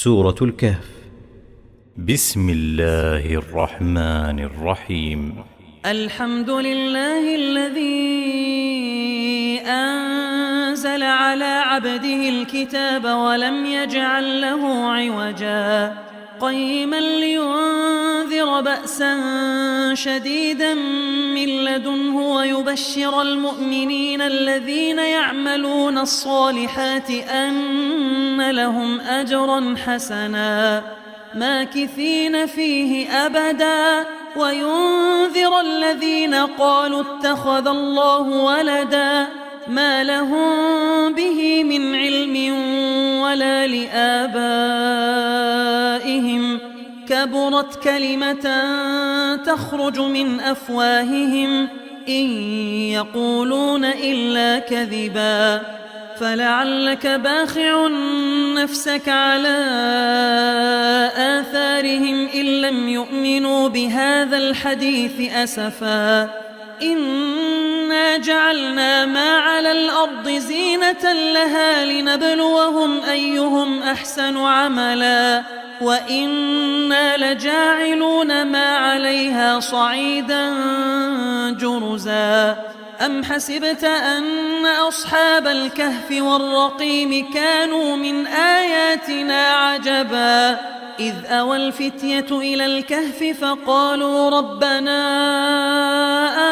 سورة الكهف. بسم الله الرحمن الرحيم. الحمد لله الذي أنزل على عبده الكتاب ولم يجعل له عوجا قيما لينذر بأسا شديدا من لدنه ويبشر المؤمنين الذين يعملون الصالحات أن لهم أجرا حسنا ماكثين فيه أبدا وينذر الذين قالوا اتخذ الله ولدا ما لهم به من علم ولا لآبائهم كبرت كلمة تخرج من أفواههم إن يقولون إلا كذبا فلعلك باخع نفسك على آثارهم إن لم يؤمنوا بهذا الحديث أسفا إنا جعلنا ما على الأرض زينة لها لنبلوهم أيهم أحسن عملا وإنا لجاعلون ما عليها صعيدا جرزا أم حسبت أن أصحاب الكهف والرقيم كانوا من آياتنا عجبا إذ أوى الفتية إلى الكهف فقالوا ربنا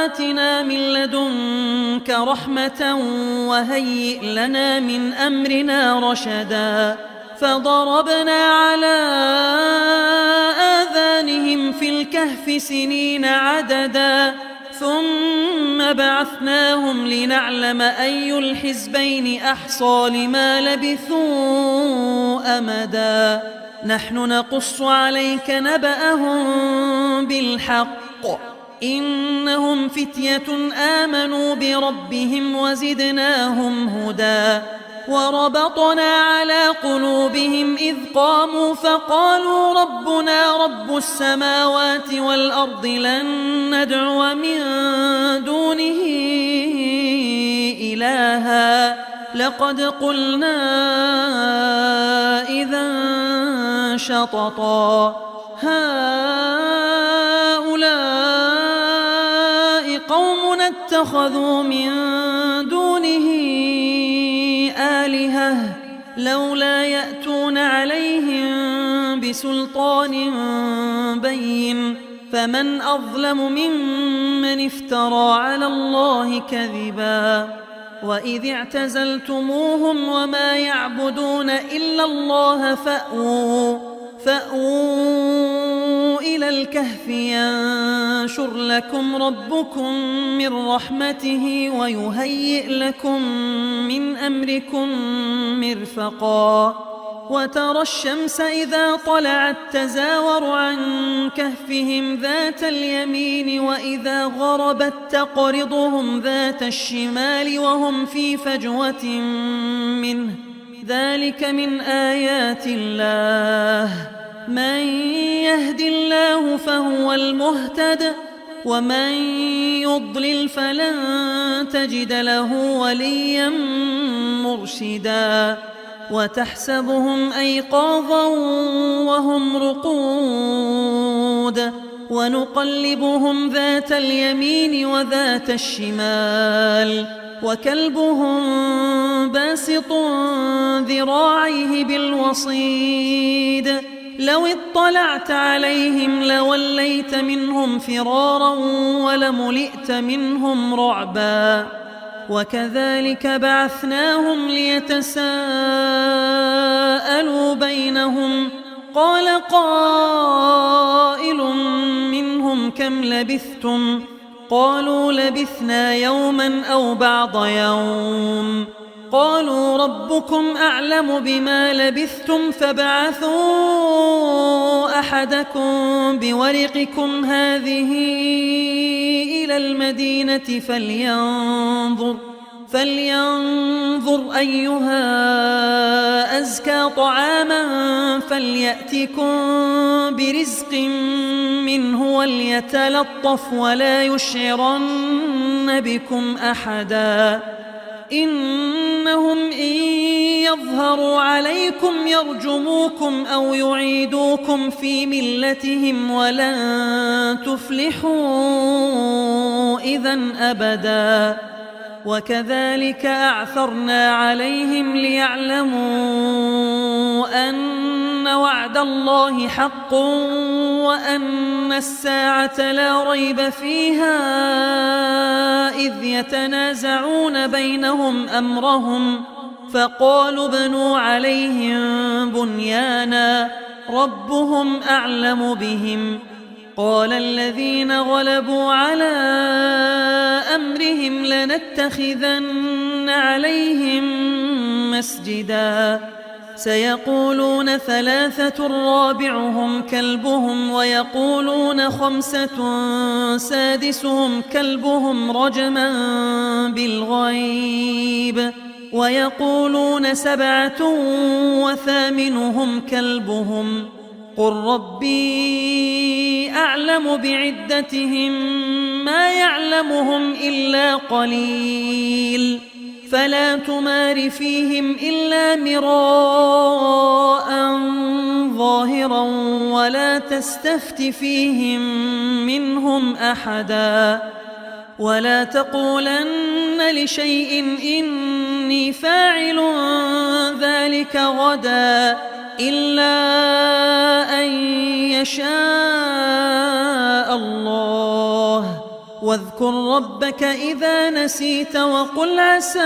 آتنا من لدنك رحمة وهيئ لنا من أمرنا رشدا فضربنا على آذانهم في الكهف سنين عددا ثم بعثناهم لنعلم أي الحزبين أحصى لما لبثوا أمدا نحن نقص عليك نبأهم بالحق إنهم فتية آمنوا بربهم وزدناهم هدى وربطنا على قلوبهم إذ قاموا فقالوا ربنا رب السماوات والأرض لن ندعو من دونه إلها لقد قلنا إذا شططا هؤلاء قوم اتخذوا من دونه آلهة لولا يأتون عليهم بسلطان بين فمن أظلم ممن افترى على الله كذبا وإذ اعتزلتموهم وما يعبدون إلا الله فأووا إلى الكهف ينشر لكم ربكم من رحمته ويهيئ لكم من أمركم مرفقا وترى الشمس إذا طلعت تزاور عن كهفهم ذات اليمين وإذا غربت تقرضهم ذات الشمال وهم في فجوة منه ذلك من آيات الله من يهد الله فهو المهتد ومن يضلل فلن تجد له وليا مرشدا وتحسبهم أيقاظا وهم رقود ونقلبهم ذات اليمين وذات الشمال وكلبهم باسط ذراعيه بالوصيد لو اطلعت عليهم لوليت منهم فرارا ولملئت منهم رعبا وكذلك بعثناهم ليتساءلوا بينهم قال قائل منهم كم لبثتم قالوا لبثنا يوما أو بعض يوم قالوا ربكم أعلم بما لبثتم فابعثوا أحدكم بورقكم هذه إلى المدينة فلينظر أيها أزكى طعاما فليأتكم برزق منه وليتلطف ولا يشعرن بكم أحدا إنهم إن يظهروا عليكم يرجموكم أو يعيدوكم في ملتهم ولن تفلحوا إذن أبدا. وكذلك أعثرنا عليهم ليعلموا أن وعد الله حق وأن الساعة لا ريب فيها إذ يتنازعون بينهم أمرهم فقالوا ابنوا عليهم بنيانا ربهم أعلم بهم. قال الذين غلبوا على أمرهم لنتخذن عليهم مسجدا. سيقولون ثلاثة رابعهم كلبهم ويقولون خمسة سادسهم كلبهم رجما بالغيب ويقولون سبعة وثامنهم كلبهم قل ربي أعلم بعدتهم ما يعلمهم إلا قليل فلا تمار فيهم إلا مراء ظاهرا ولا تستفت فيهم منهم أحدا. ولا تقولن لشيء إني فاعل ذلك غدا إلا أن يشاء الله. واذكر ربك إذا نسيت وقل عسى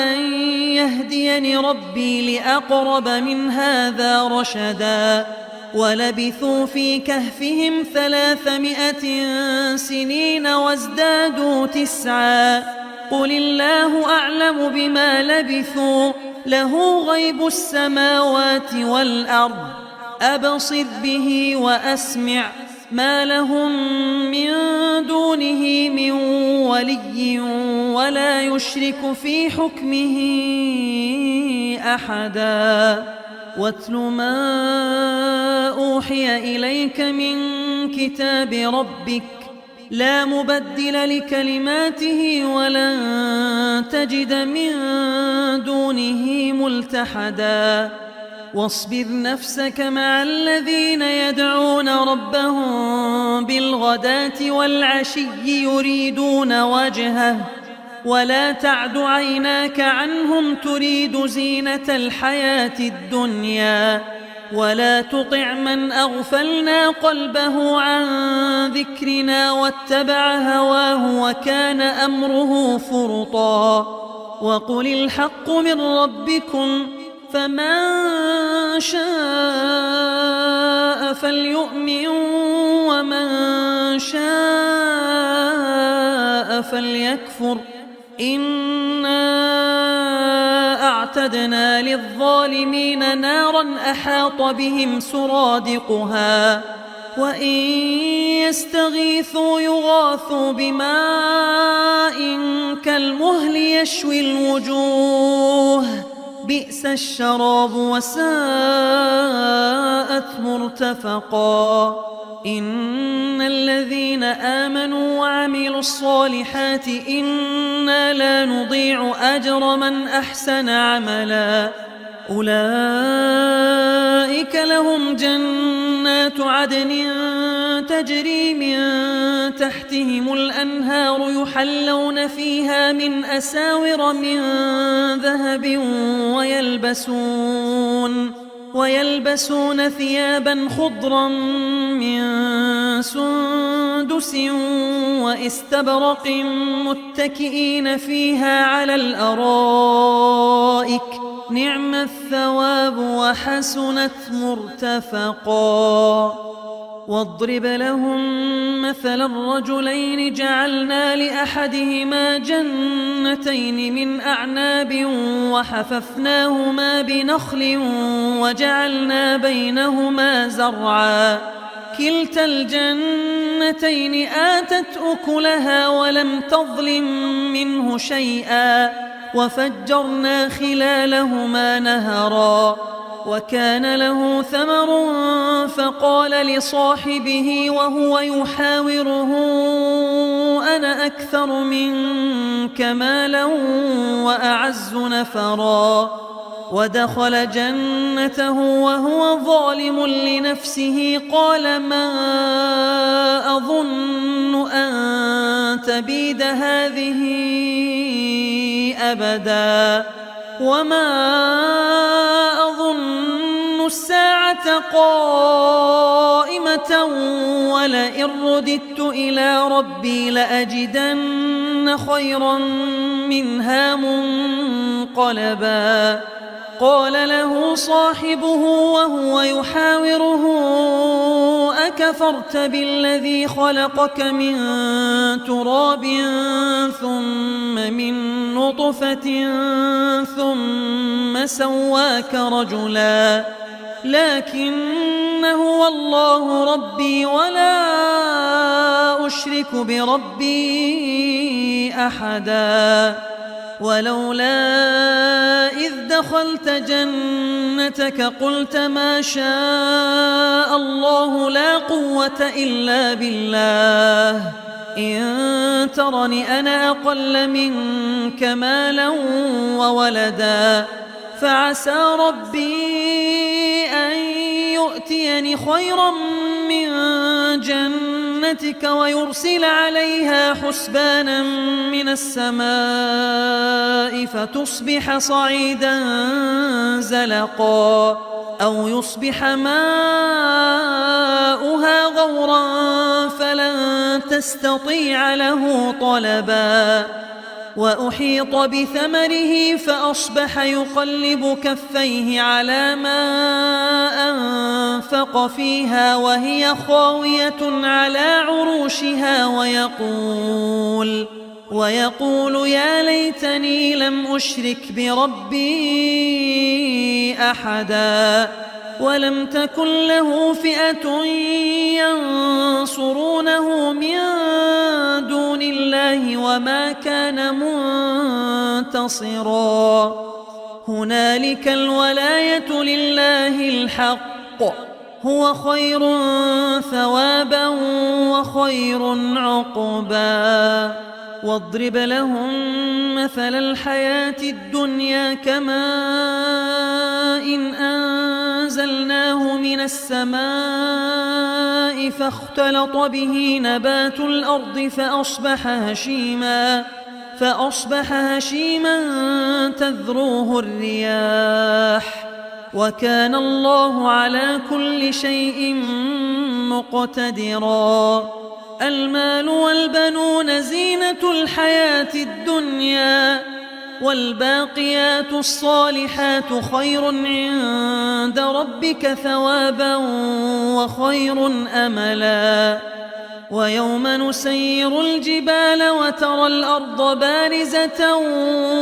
أن يهديني ربي لأقرب من هذا رشدا. ولبثوا في كهفهم 300 سنين وازدادوا 9 قل الله أعلم بما لبثوا له غيب السماوات والأرض أبصر به وأسمع ما لهم من دونه من ولي ولا يشرك في حكمه أحدا. واتل ما أوحي إليك من كتاب ربك لا مبدل لكلماته ولن تجد من دونه ملتحدا. واصبر نفسك مع الذين يدعون ربهم بالغداة والعشي يريدون وجهه ولا تعد عيناك عنهم تريد زينة الحياة الدنيا ولا تطع من أغفلنا قلبه عن ذكرنا واتبع هواه وكان أمره فرطا. وقل الحق من ربكم فمن شاء فليؤمن ومن شاء فليكفر إنا أعتدنا للظالمين نارا أحاط بهم سرادقها وإن يستغيثوا يغاثوا بماء كالمهل يشوي الوجوه بئس الشراب وساءت مرتفقا. إن الذين آمنوا وعملوا الصالحات إنا لا نضيع أجر من أحسن عملا أولئك لهم جنات عدن تجري من تحتهم الأنهار يحلون فيها من أساور من ذهب ويلبسون ثيابا خضرا من سندس واستبرق متكئين فيها على الأرائك نعم الثواب وحسنت مرتفقا. واضرب لهم مثل الرجلين جعلنا لأحدهما جنتين من أعناب وحففناهما بنخل وجعلنا بينهما زرعا كلتا الجنتين آتت أكلها ولم تظلم منه شيئا وفجرنا خلالهما نهرا وكان له ثمر فقال لصاحبه وهو يحاوره أنا أكثر منك مالا وأعز نفرا ودخل جنته وهو ظالم لنفسه قال ما أظن أن تبيد هذه أبدا وما أظن الساعة قائمة ولئن رددت إلى ربي لأجدن خيرا منها منقلبا قال له صاحبه وهو يحاوره أكفرت بالذي خلقك من تراب ثم من نطفة ثم سواك رجلا لكن هو الله ربي ولا أشرك بربي أحدا ولولا إذ دخلت جنتك قلت ما شاء الله لا قوة إلا بالله إن ترني أنا أقل منك مالا وولدا فعسى ربي أن يؤتيني خيرا من جنتك ويرسل عليها حسبانا من السماء فتصبح صعيدا زلقا أو يصبح ماؤها غورا فلن تستطيع له طلبا وأحيط بثمره فأصبح يقلب كفيه على ما أنفق فيها وهي خاوية على عروشها ويقول يا ليتني لم أشرك بربي أحدا ولم تكن له فئة ينصرونه من دون الله وما كان منتصرا هنالك الولاية لله الحق هو خير ثوابا وخير عقبا واضرب لهم مثل الحياة الدنيا كماء إن أنزلناه من السماء فاختلط به نبات الأرض فأصبح هشيما تذروه الرياح وكان الله على كل شيء مقتدرا المال والبنون زينة الحياة الدنيا والباقيات الصالحات خير عند ربك ثوابا وخير أملا ويوم نسير الجبال وترى الأرض بارزة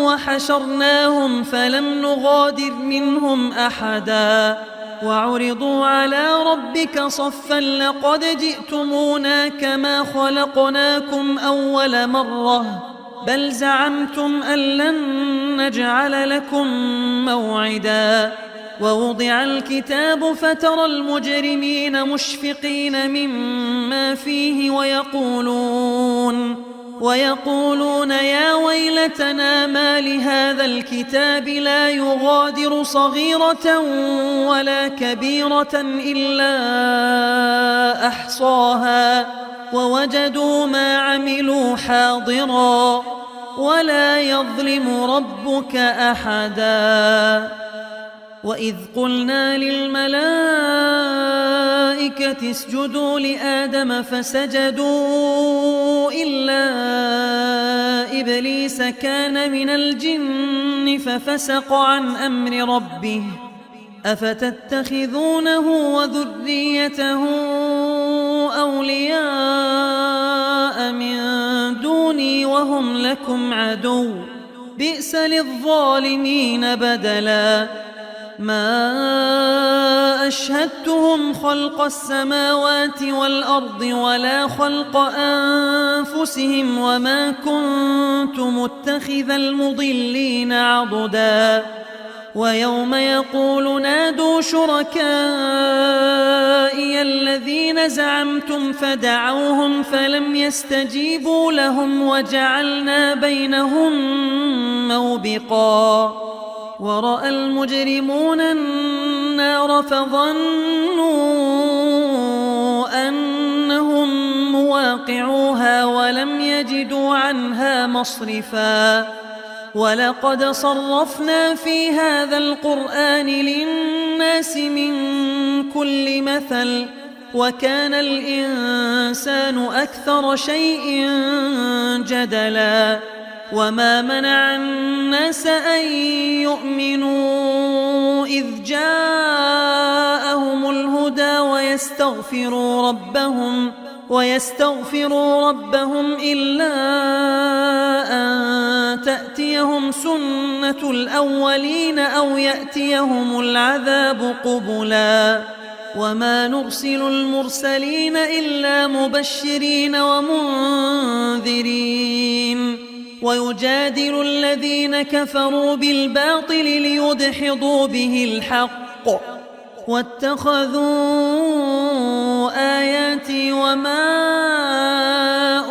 وحشرناهم فلم نغادر منهم أحدا وعرضوا على ربك صفا لقد جئتمونا كما خلقناكم أول مرة بل زعمتم أن لن نجعل لكم موعدا ووضع الكتاب فترى المجرمين مشفقين مما فيه ويقولون يا ويلتنا ما لهذا الكتاب لا يغادر صغيرة ولا كبيرة إلا أحصاها ووجدوا ما عملوا حاضرا ولا يظلم ربك أحدا وإذ قلنا للملائكة اسجدوا لآدم فسجدوا إلا إبليس كان من الجن ففسق عن أمر ربه أفتتخذونه وذريته أولياء من دوني وهم لكم عدو بئس للظالمين بدلا ما أشهدتهم خلق السماوات والأرض ولا خلق أنفسهم وما كنت متخذ المضلين عضدا ويوم يقول نادوا شركائي الذين زعمتم فدعوهم فلم يستجيبوا لهم وجعلنا بينهم موبقا ورأى المجرمون النار فظنوا أنهم مواقعوها ولم يجدوا عنها مصرفا ولقد صرفنا في هذا القرآن للناس من كل مثل وكان الإنسان أكثر شيء جدلا وما منع الناس أن يؤمنوا إذ جاءهم الهدى ويستغفروا ربهم إلا أن تأتيهم سنة الأولين أو يأتيهم العذاب قبلا وما نرسل المرسلين إلا مبشرين ومنذرين ويجادل الذين كفروا بالباطل ليدحضوا به الحق واتخذوا آياتي وما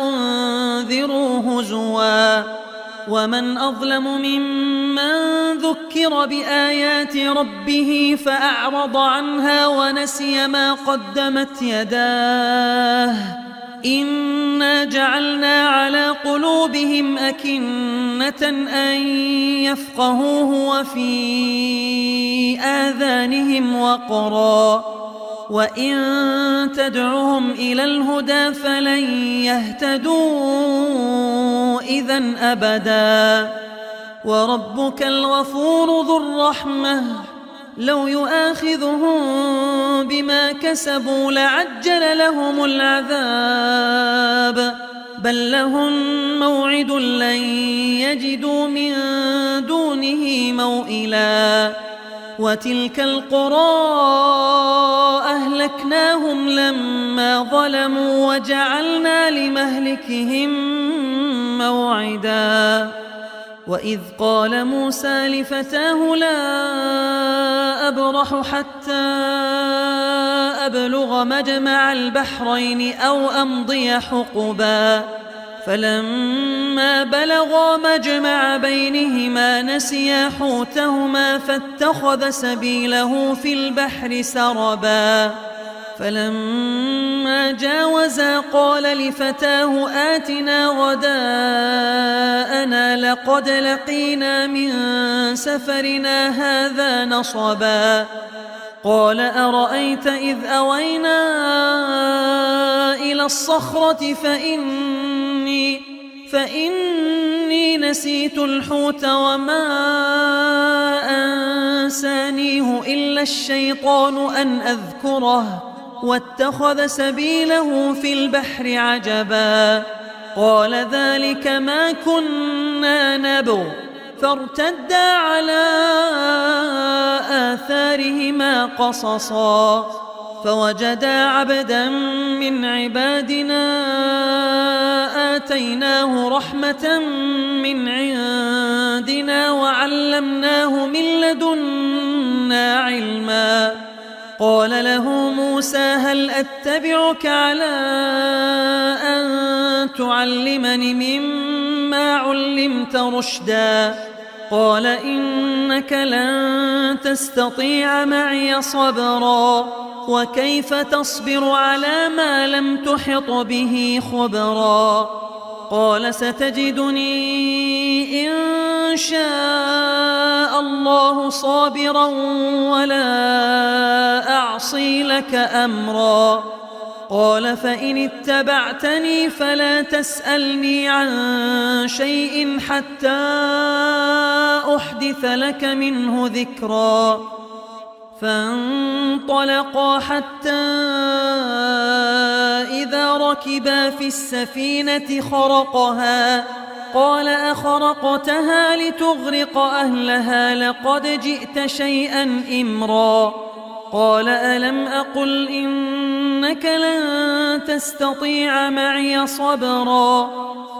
أنذروا هزوا ومن أظلم ممن ذكر بآيات ربه فأعرض عنها ونسي ما قدمت يداه إنا جعلنا على قلوبهم أكنة أن يفقهوه وفي آذانهم وقرا وإن تدعهم إلى الهدى فلن يهتدوا إذن أبدا وربك الغفور ذو الرحمة لو يؤاخذهم بما كسبوا لعجل لهم العذاب بل لهم موعد لن يجدوا من دونه موئلا وتلك القرى أهلكناهم لما ظلموا وجعلنا لمهلكهم موعدا وإذ قال موسى لفتاه لا أبرح حتى أبلغ مجمع البحرين أو أمضي حقبا فلما بلغا مجمع بينهما نسيا حوتهما فاتخذ سبيله في البحر سربا فلما جاوزا قال لفتاه آتنا غداءنا لقد لقينا من سفرنا هذا نصبا قال أرأيت إذ أوينا إلى الصخرة فإني نسيت الحوت وما أنسانيه إلا الشيطان أن أذكره واتخذ سبيله في البحر عجبا قال ذلك ما كنا نبغ فارتدا على آثارهما قصصا فوجدا عبدا من عبادنا آتيناه رحمة من عندنا وعلمناه من لدنا علما قال له موسى هل أتبعك على أن تعلمني مما علمت رشدا قال إنك لن تستطيع معي صبرا وكيف تصبر على ما لم تحط به خبرا قال ستجدني إن شاء الله صابرا ولا أعصي لك أمرا قال فإن اتبعتني فلا تسألني عن شيء حتى أحدث لك منه ذكرا فانطلقا حتى إذا ركبا في السفينة خرقها قال أخرقتها لتغرق أهلها لقد جئت شيئا إمرا قال ألم أقل إنك لن تستطيع معي صبرا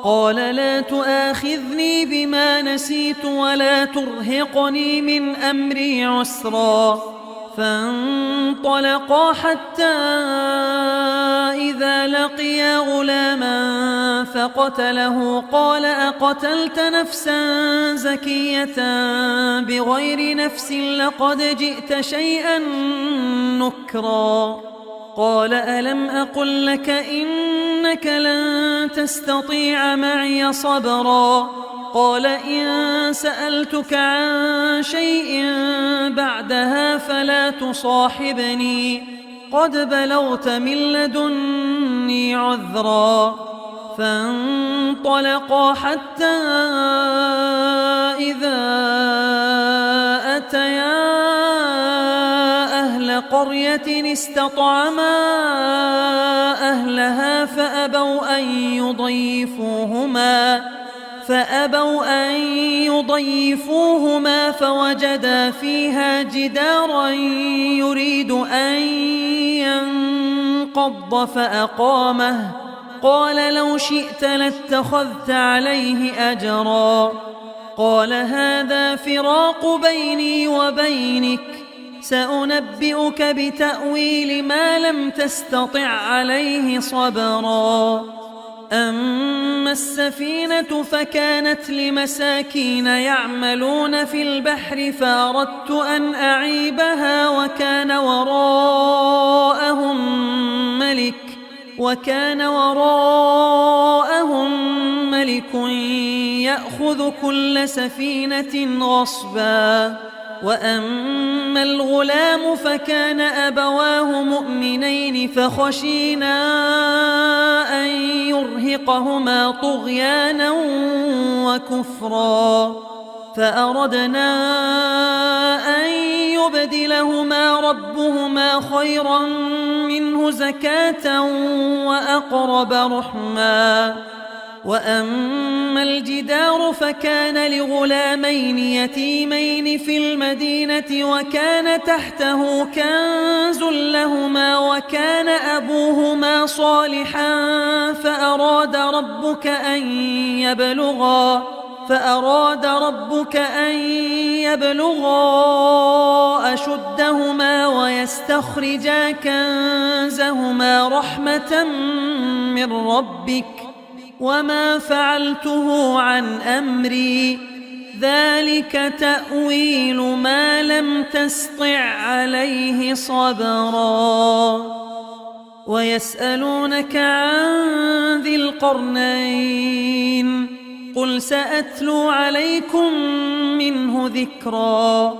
قال لا تؤاخذني بما نسيت ولا ترهقني من أمري عسرا فانطلقا حتى إذا لقيا غلاما فقتله قال أقتلت نفسا زكية بغير نفس لقد جئت شيئا نكرا قال ألم أقل لك إنك لن تستطيع معي صبرا قال إن سألتك عن شيء بعدها فلا تصاحبني قد بلغت من لدني عذرا فانطلقا حتى إذا أتيا أهل قرية استطعما أهلها فأبوا أن يضيفوهما فوجدا فيها جدارا يريد أن ينقض فأقامه قال لو شئت لاتخذت عليه أجرا قال هذا فراق بيني وبينك سأنبئك بتأويل ما لم تستطع عليه صبرا أما السفينة فكانت لمساكين يعملون في البحر فأردت أن أعيبها وكان وراءهم ملك يأخذ كل سفينة غصبا وأما الغلام فكان أبواه مؤمنين فخشينا أن يرهقهما طغيانا وكفرا فأردنا أن يبدلهما ربهما خيرا منه زكاة وأقرب رحما وأما الجدار فكان لغلامين يتيمين في المدينة وكان تحته كنز لهما وكان أبوهما صالحا فأراد ربك أن يبلغا أشدهما ويستخرجا كنزهما رحمة من ربك وما فعلته عن أمري ذلك تأويل ما لم تسطع عليه صبرا ويسألونك عن ذي القرنين قل سأتلو عليكم منه ذكرا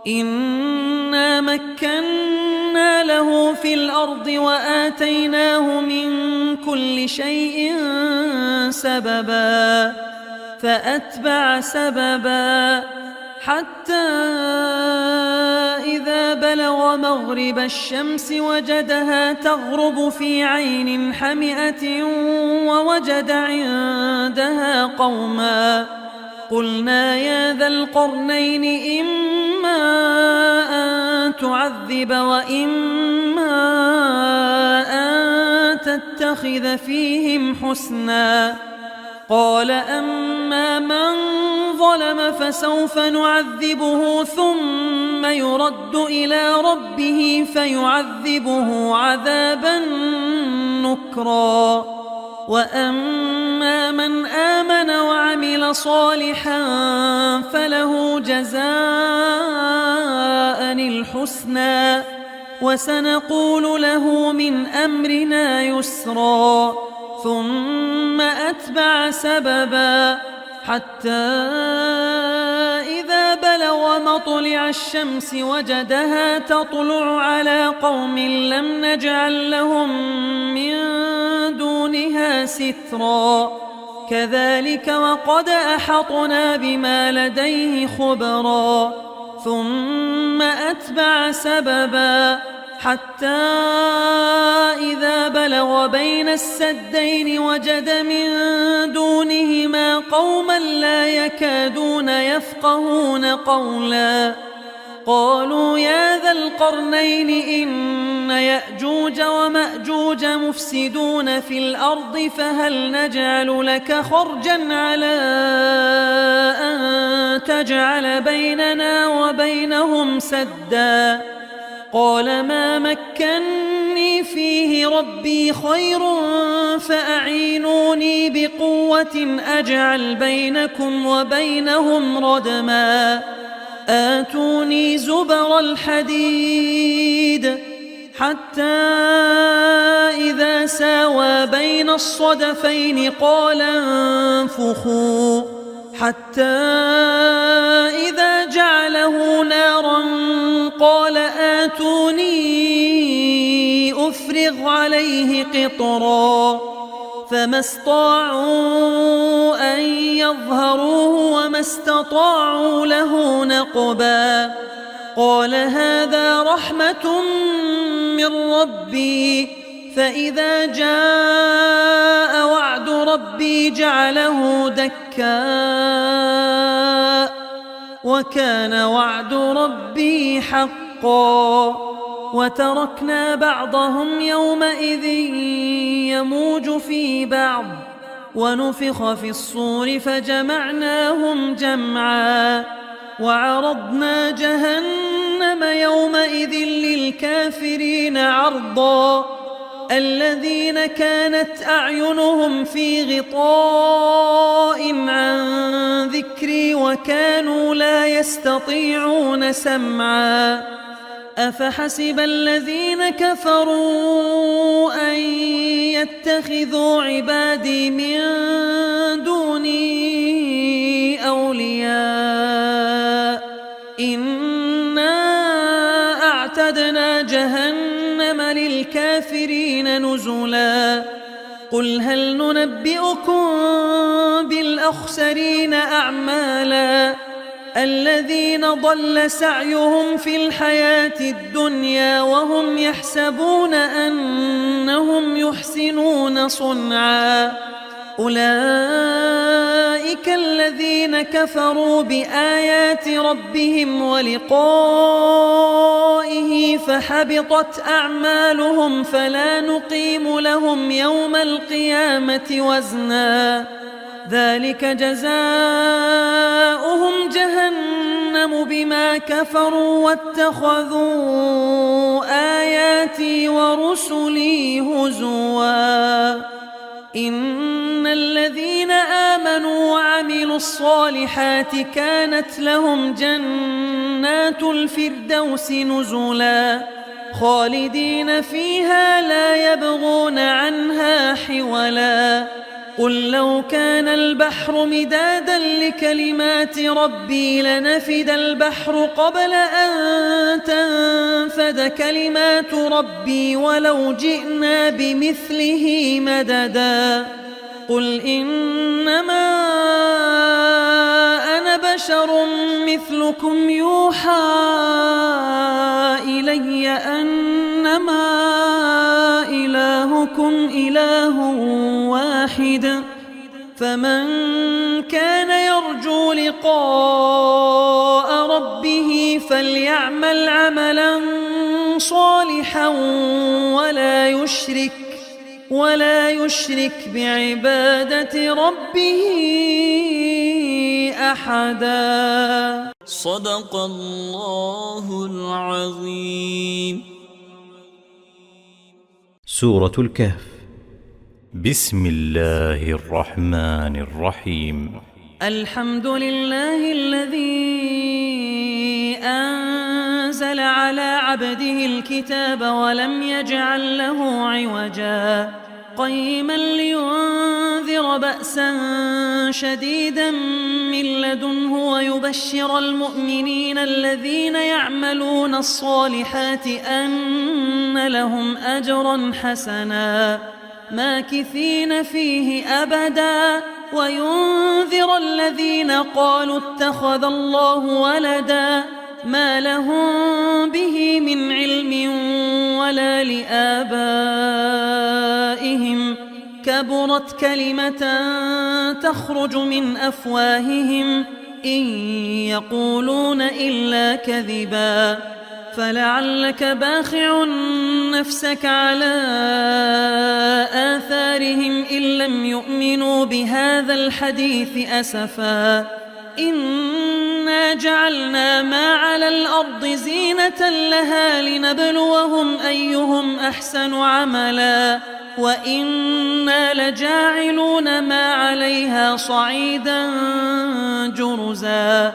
إنا مكنا له في الأرض وآتيناه من كل شيء سببا فأتبع سببا حتى إذا بلغ مغرب الشمس وجدها تغرب في عين حمئة ووجد عندها قوما قلنا يا ذا القرنين إما أن تعذب وإما أن تتخذ فيهم حسنا قال أما من ظلم فسوف نعذبه ثم يرد إلى ربه فيعذبه عذابا نكرا وأما من آمن وعمل صالحا فله جزاء الحسنى وسنقول له من أمرنا يسرا ثم أتبع سببا حتى إذا بلغ مطلع الشمس وجدها تطلع على قوم لم نجعل لهم من دونها سترا كذلك وقد أحطنا بما لديه خبرا ثم أتبع سببا حتى إذا بلغ بين السدين وجد من دونهما قوما لا يكادون يفقهون قولا قالوا يا ذا القرنين إن يأجوج ومأجوج مفسدون في الأرض فهل نجعل لك خرجا على أن تجعل بيننا وبينهم سدا قال ما مكني فيه ربي خير فأعينوني بقوة أجعل بينكم وبينهم ردما آتوني زبر الحديد حتى إذا ساوى بين الصدفين قال انفخوا حتى إذا جعله نارا قال آتوني أفرغ عليه قطرا فما استطاعوا أن يظهروه وما استطاعوا له نقبا قال هذا رحمة من ربي فإذا جاء وعد ربي جعله دكا وكان وعد ربي حقا وتركنا بعضهم يومئذ يموج في بعض ونفخ في الصور فجمعناهم جمعا وعرضنا جهنم يومئذ للكافرين عرضا الذين كانت أعينهم في غطاء عن ذكري وكانوا لا يستطيعون سمعا أفحسب الذين كفروا أن يتخذوا عبادي من دوني أولياء إنا أعتدنا جهنم للكافرين نزلا قل هل ننبئكم بالأخسرين أعمالا الذين ضل سعيهم في الحياة الدنيا وهم يحسبون أنهم يحسنون صنعا أولئك الذين كفروا بآيات ربهم ولقائه فحبطت أعمالهم فلا نقيم لهم يوم القيامة وزنا ذلك جزاؤهم جهنم بما كفروا واتخذوا آياتي ورسلي هزوا إن الذين آمنوا وعملوا الصالحات كانت لهم جنات الفردوس نزلا خالدين فيها لا يبغون عنها حولا قل لو كان البحر مدادا لكلمات ربي لنفد البحر قبل أن تنفد كلمات ربي ولو جئنا بمثله مددا قل إنما أنا بشر مثلكم يوحى إلي أنما إلهكم إله واحد فمن كان يرجو لقاء ربه فليعمل عملا صالحا ولا يشرك بعبادة ربه أحدا صدق الله العظيم. سورة الكهف. بسم الله الرحمن الرحيم. الحمد لله الذي أنزل على عبده الكتاب ولم يجعل له عوجا قيما لينذر بأسا شديدا من لدنه ويبشر المؤمنين الذين يعملون الصالحات أن لهم أجرا حسنا ماكثين فيه أبدا وينذر الذين قالوا اتخذ الله ولدا ما لهم به من علم ولا لآبائهم كبرت كلمة تخرج من أفواههم إن يقولون إلا كذبا فلعلك باخع نفسك على آثارهم إن لم يؤمنوا بهذا الحديث أسفا إنا جعلنا ما على الأرض زينة لها لنبلوهم أيهم أحسن عملا وإنا لجاعلون ما عليها صعيدا جرزا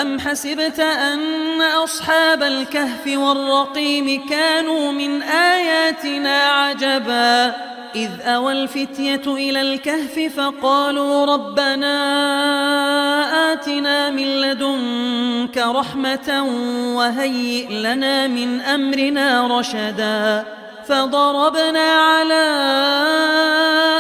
أم حسبت أن أصحاب الكهف والرقيم كانوا من آياتنا عجبا إذ أوى الفتية إلى الكهف فقالوا ربنا آتنا من لدنك رحمة وهيئ لنا من أمرنا رشدا فضربنا على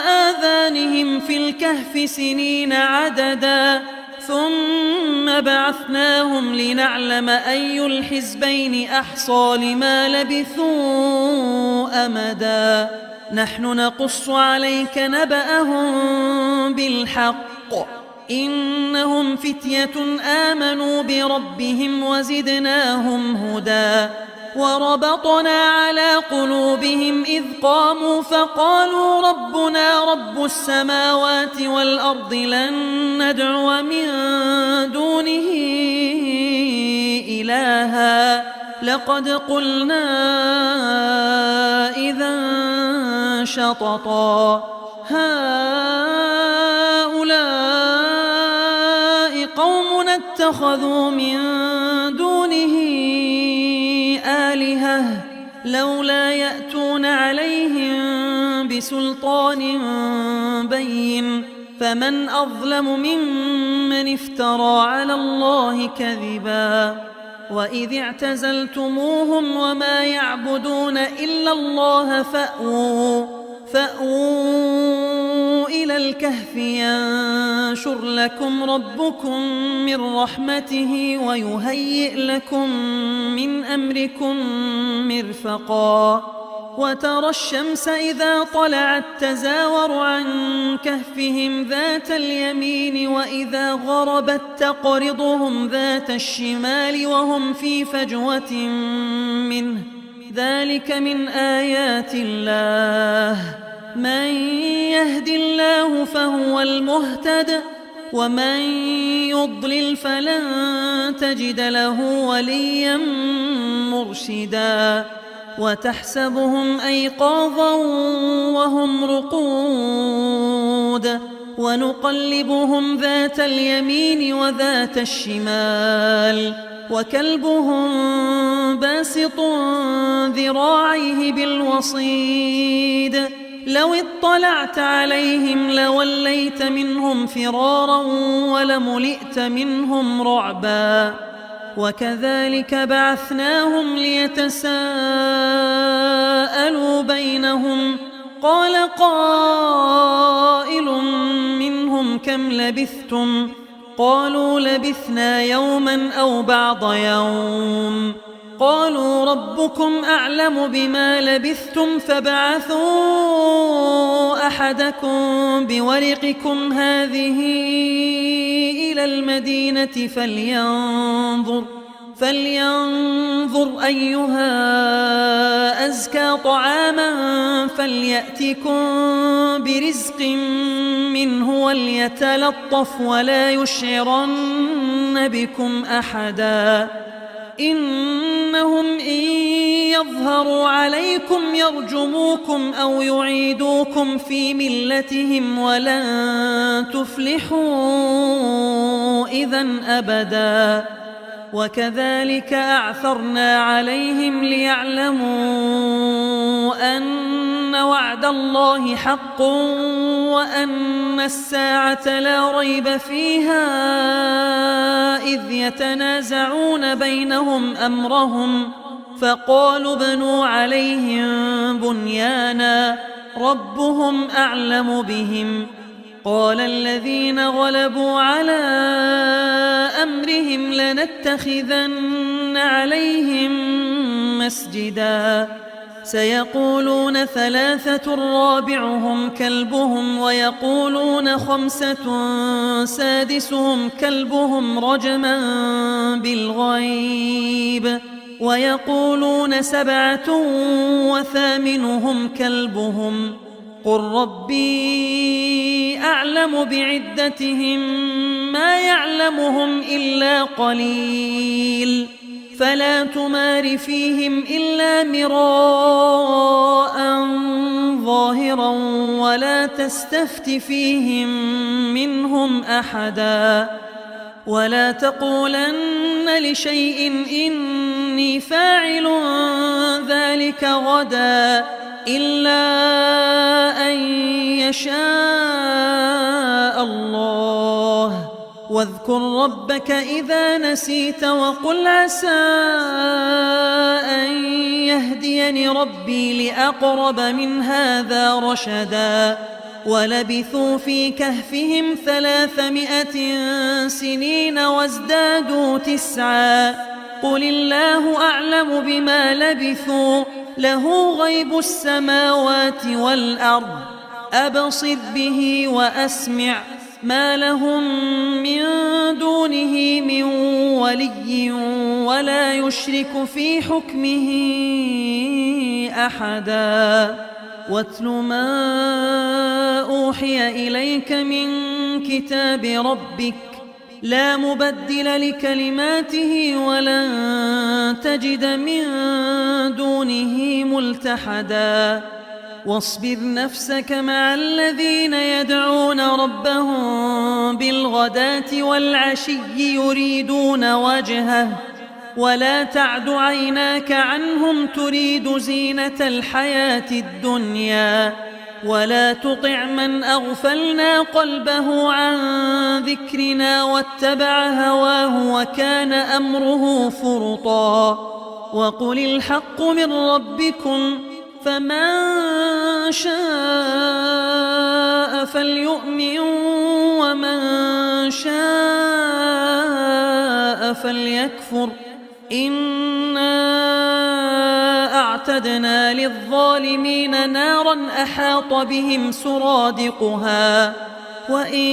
آذانهم في الكهف سنين عددا ثم بعثناهم لنعلم أي الحزبين أحصى لما لبثوا أمدا نحن نقص عليك نبأهم بالحق إنهم فتية آمنوا بربهم وزدناهم هدى وربطنا على قلوبهم إذ قاموا فقالوا ربنا رب السماوات والأرض لن ندعو من دونه إلها لقد قلنا إذا شططا هؤلاء قوم اتخذوا من دونه آلهة لولا يأتون عليهم بسلطان بين فمن أظلم ممن افترى على الله كذبا وإذ اعتزلتموهم وما يعبدون إلا الله فأووا إلى الكهف ينشر لكم ربكم من رحمته ويهيئ لكم من أمركم مرفقا وترى الشمس إذا طلعت تزاور عن كهفهم ذات اليمين وإذا غربت تقرضهم ذات الشمال وهم في فجوة منه ذلك من آيات الله من يهد الله فهو المهتد ومن يضلل فلن تجد له وليا مرشدا وتحسبهم أيقاظا وهم رقود ونقلبهم ذات اليمين وذات الشمال وكلبهم باسط ذراعيه بالوصيد لو اطلعت عليهم لوليت منهم فرارا ولملئت منهم رعبا وكذلك بعثناهم ليتساءلوا بينهم قال قائل منهم كم لبثتم قالوا لبثنا يوما أو بعض يوم قالوا ربكم أعلم بما لبثتم فابعثوا أحدكم بورقكم هذه إلى المدينة فلينظر أيها أزكى طعاما فليأتكم برزق منه وليتلطف ولا يشعرن بكم أحدا إنهم إن يظهروا عليكم يرجموكم أو يعيدوكم في ملتهم ولن تفلحوا إذن أبدا وكذلك أعثرنا عليهم ليعلموا أن وعد الله حق وأن الساعة لا ريب فيها إذ يتنازعون بينهم أمرهم فقالوا ابنوا عليهم بنيانا ربهم أعلم بهم قال الذين غلبوا على أمرهم لنتخذن عليهم مسجدا سيقولون ثلاثة رابعهم كلبهم ويقولون خمسة سادسهم كلبهم رجما بالغيب ويقولون سبعة وثامنهم كلبهم قل ربي أعلم بعدتهم ما يعلمهم إلا قليل فلا تمار فيهم إلا مراء ظاهرا ولا تستفت فيهم منهم أحدا ولا تقولن لشيء إني فاعل ذلك غدا إلا أن يشاء الله واذكر ربك إذا نسيت وقل عسى أن يهديني ربي لأقرب من هذا رشدا ولبثوا في كهفهم 300 سنين وازدادوا 9 قل الله أعلم بما لبثوا له غيب السماوات والأرض أبصر به وأسمع ما لهم من دونه من ولي ولا يشرك في حكمه أحدا واتل ما أوحي إليك من كتاب ربك لا مبدل لكلماته ولن تجد من دونه ملتحدا واصبر نفسك مع الذين يدعون ربهم بالغداة والعشي يريدون وجهه ولا تعد عيناك عنهم تريد زينة الحياة الدنيا ولا تطع من أغفلنا قلبه عن ذكرنا واتبع هواه وكان أمره فرطا وقل الحق من ربكم فمن شاء فليؤمن ومن شاء فليكفر إنا أعتدنا للظالمين نارا أحاط بهم سرادقها وإن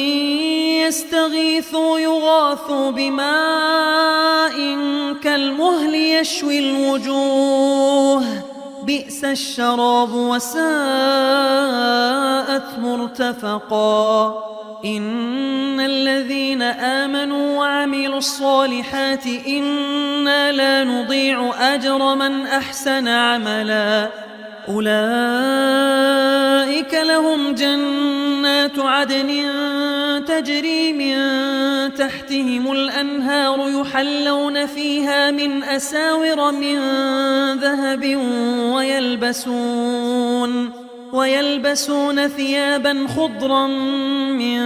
يستغيثوا يغاثوا بماء كالمهل يشوي الوجوه بئس الشراب وساءت مرتفقا إن الذين آمنوا وعملوا الصالحات إنا لا نضيع أجر من أحسن عملا أولئك لهم جنات عدن تجري من تحتهم الأنهار يحلون فيها من أساور من ذهب ويلبسون ثيابا خضرا من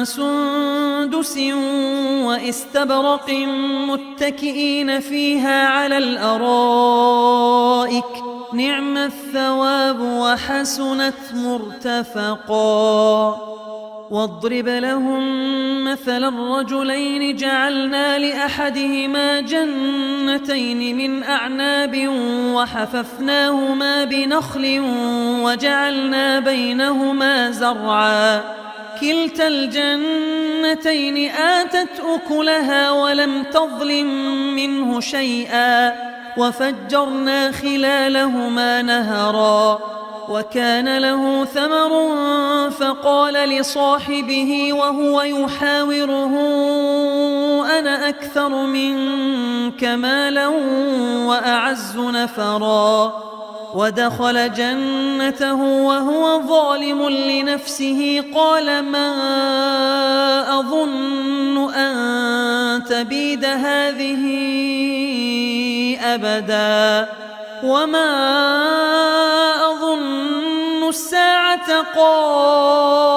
سندس واستبرق متكئين فيها على الأرائك نعم الثواب وحسنت مرتفقا واضرب لهم مثل الرجلين جعلنا لأحدهما جنتين من أعناب وحففناهما بنخل وجعلنا بينهما زرعا كلتا الجنتين آتت أكلها ولم تظلم منه شيئا وفجرنا خلالهما نهرا وكان له ثمر فقال لصاحبه وهو يحاوره أنا أكثر منك مالا وأعز نفرا ودخل جنته وهو ظالم لنفسه قال ما أظن أن تبيد هذه أبدا وما أظن الساعة قائمة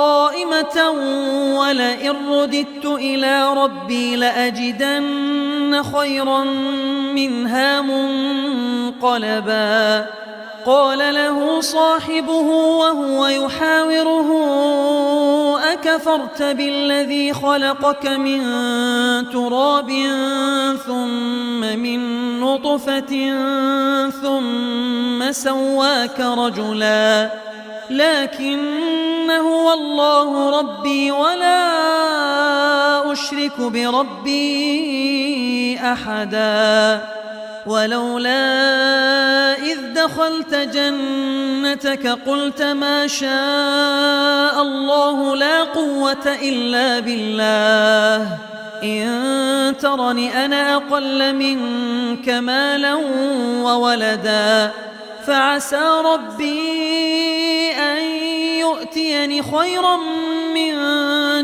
ولئن رددت إلى ربي لأجدن خيرا منها منقلبا قال له صاحبه وهو يحاوره أكفرت بالذي خلقك من تراب ثم من نطفة ثم ثم سواك رجلا لكن هو الله ربي ولا أشرك بربي أحدا ولولا إذ دخلت جنتك قلت ما شاء الله لا قوة إلا بالله إن ترني أنا أقل منك مالا وولدا فعسى ربي أن يؤتيني خيرا من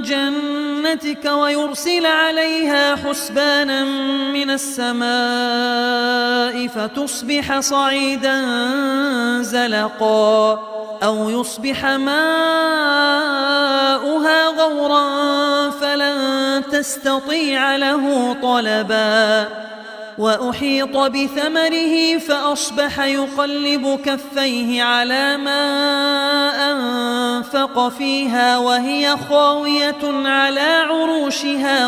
جنتك ويرسل عليها حسبانا من السماء فتصبح صعيدا زلقا أو يصبح ماؤها غورا فلن تستطيع له طلبا وأحيط بثمره فأصبح يقلب كفيه على ما أنفق فيها وهي خاوية على عروشها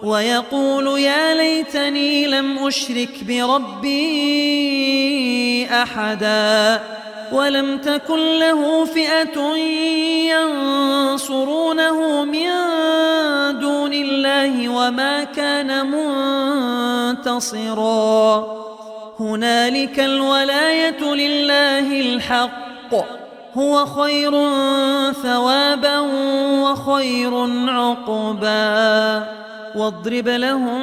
ويقول يا ليتني لم أشرك بربي أحدا ولم تكن له فئة ينصرونه من دون الله وما كان منتصرا هنالك الولاية لله الحق هو خير ثوابا وخير عقبا واضرب لهم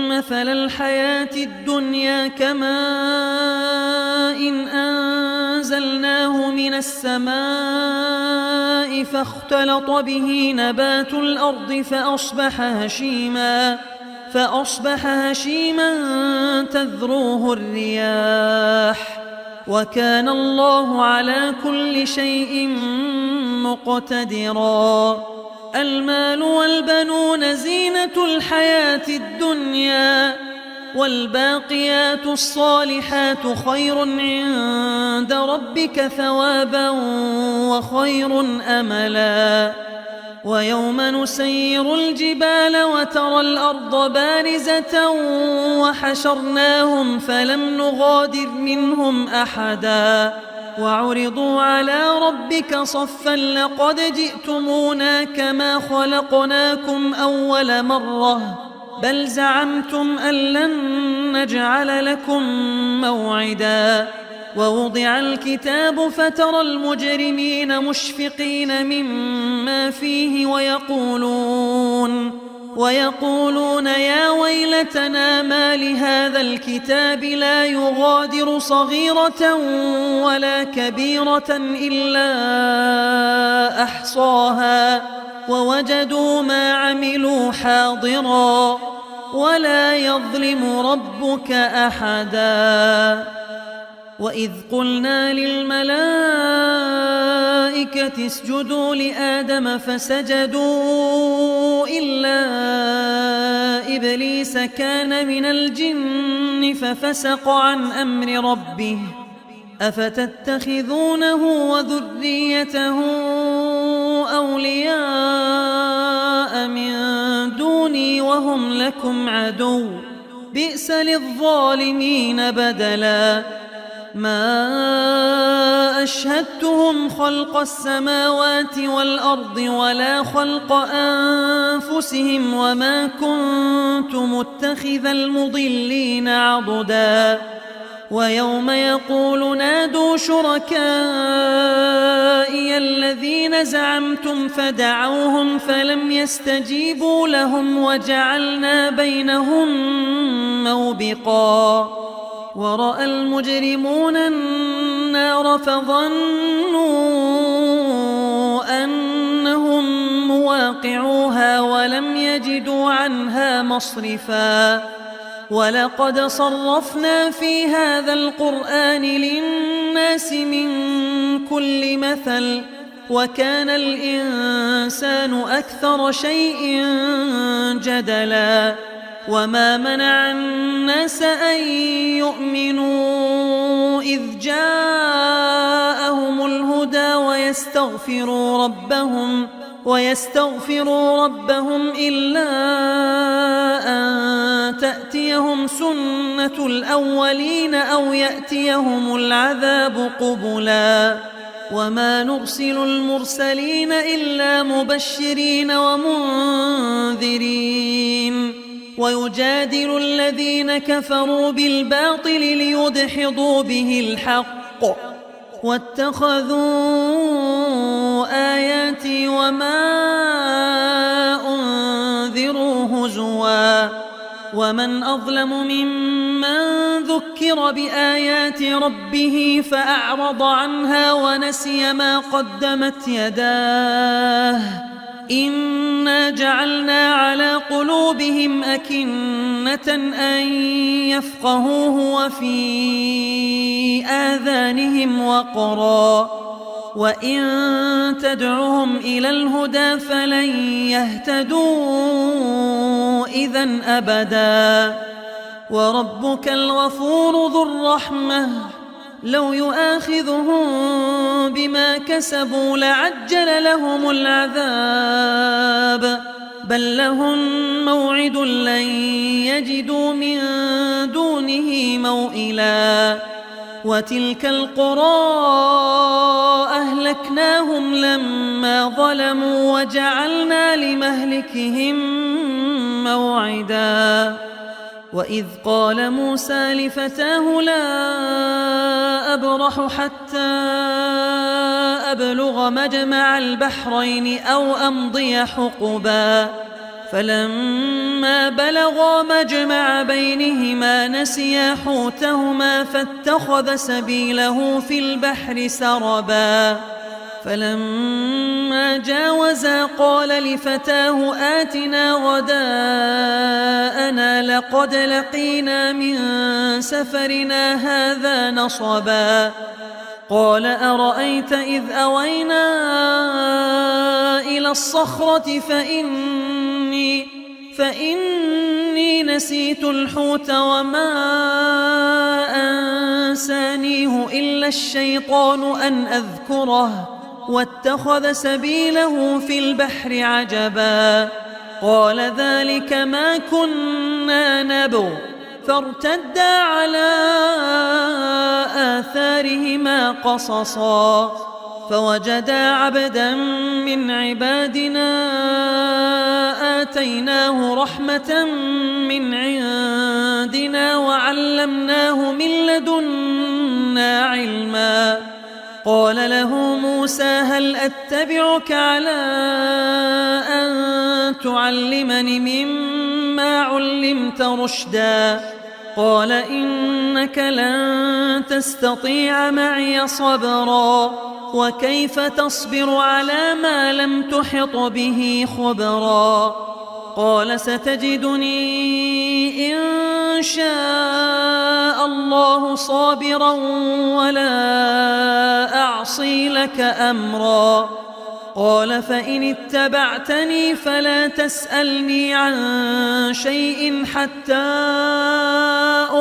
مثل الحياة الدنيا كماء إن أنزلناه من السماء فاختلط به نبات الأرض فأصبح هشيما تذروه الرياح وكان الله على كل شيء مقتدرا المال والبنون زينة الحياة الدنيا والباقيات الصالحات خير عند ربك ثوابا وخير أملا ويوم نسير الجبال وترى الأرض بارزة وحشرناهم فلم نغادر منهم أحدا وعرضوا على ربك صفا لقد جئتمونا كما خلقناكم أول مرة بل زعمتم أن لن نجعل لكم موعدا ووضع الكتاب فترى المجرمين مشفقين مما فيه ويقولون يا ويلتنا ما لهذا الكتاب لا يغادر صغيرة ولا كبيرة إلا أحصاها ووجدوا ما عملوا حاضرا ولا يظلم ربك أحدا وإذ قلنا للملائكة اسجدوا لآدم فسجدوا إلا إبليس كان من الجن ففسق عن أمر ربه أفتتخذونه وذريته أولياء من دوني وهم لكم عدو بئس للظالمين بدلا ما أشهدتهم خلق السماوات والأرض ولا خلق أنفسهم وما كنت متخذ المضلين عضدا ويوم يقول نادوا شركائي الذين زعمتم فدعوهم فلم يستجيبوا لهم وجعلنا بينهم موبقا ورأى المجرمون النار فظنوا أنهم مواقعوها ولم يجدوا عنها مصرفا ولقد صرفنا في هذا القرآن للناس من كل مثل وكان الإنسان أكثر شيء جدلا وما منع الناس أن يؤمنوا إذ جاءهم الهدى ويستغفروا ربهم ويستغفروا ربهم إلا أن تأتيهم سنة الأولين أو يأتيهم العذاب قبلا وما نرسل المرسلين إلا مبشرين ومنذرين ويجادل الذين كفروا بالباطل ليدحضوا به الحق واتخذوا آياتي وما أنذروا هزوا ومن أظلم ممن ذكر بآيات ربه فأعرض عنها ونسي ما قدمت يداه إنا جعلنا على قلوبهم أكنة أن يفقهوه وفي آذانهم وقرا وإن تدعهم إلى الهدى فلن يهتدوا إذن أبدا وربك الغفور ذو الرحمة لو يؤاخذهم بما كسبوا لعجل لهم العذاب بل لهم موعد لن يجدوا من دونه موئلا وتلك القرى أهلكناهم لما ظلموا وجعلنا لمهلكهم موعدا وإذ قال موسى لفتاه لا أبرح حتى أبلغ مجمع البحرين أو أمضي حقبا فلما بلغا مجمع بينهما نسيا حوتهما فاتخذ سبيله في البحر سربا فلما جاوزا قال لفتاه آتنا غداءنا لقد لقينا من سفرنا هذا نصبا قال أرأيت إذ أوينا إلى الصخرة فإني نسيت الحوت وما أنسانيه إلا الشيطان أن أذكره واتخذ سبيله في البحر عجبا قال ذلك ما كنا نبغ فارتدا على آثارهما قصصا فوجدا عبدا من عبادنا آتيناه رحمة من عندنا وعلمناه من لدنا علما قال له موسى هل أتبعك على أن تعلمني مما علمت رشدا قال إنك لن تستطيع معي صبرا وكيف تصبر على ما لم تحط به خبرا قال ستجدني إن شاء الله صابرا ولا أعصي لك أمرا قال فإن اتبعتني فلا تسألني عن شيء حتى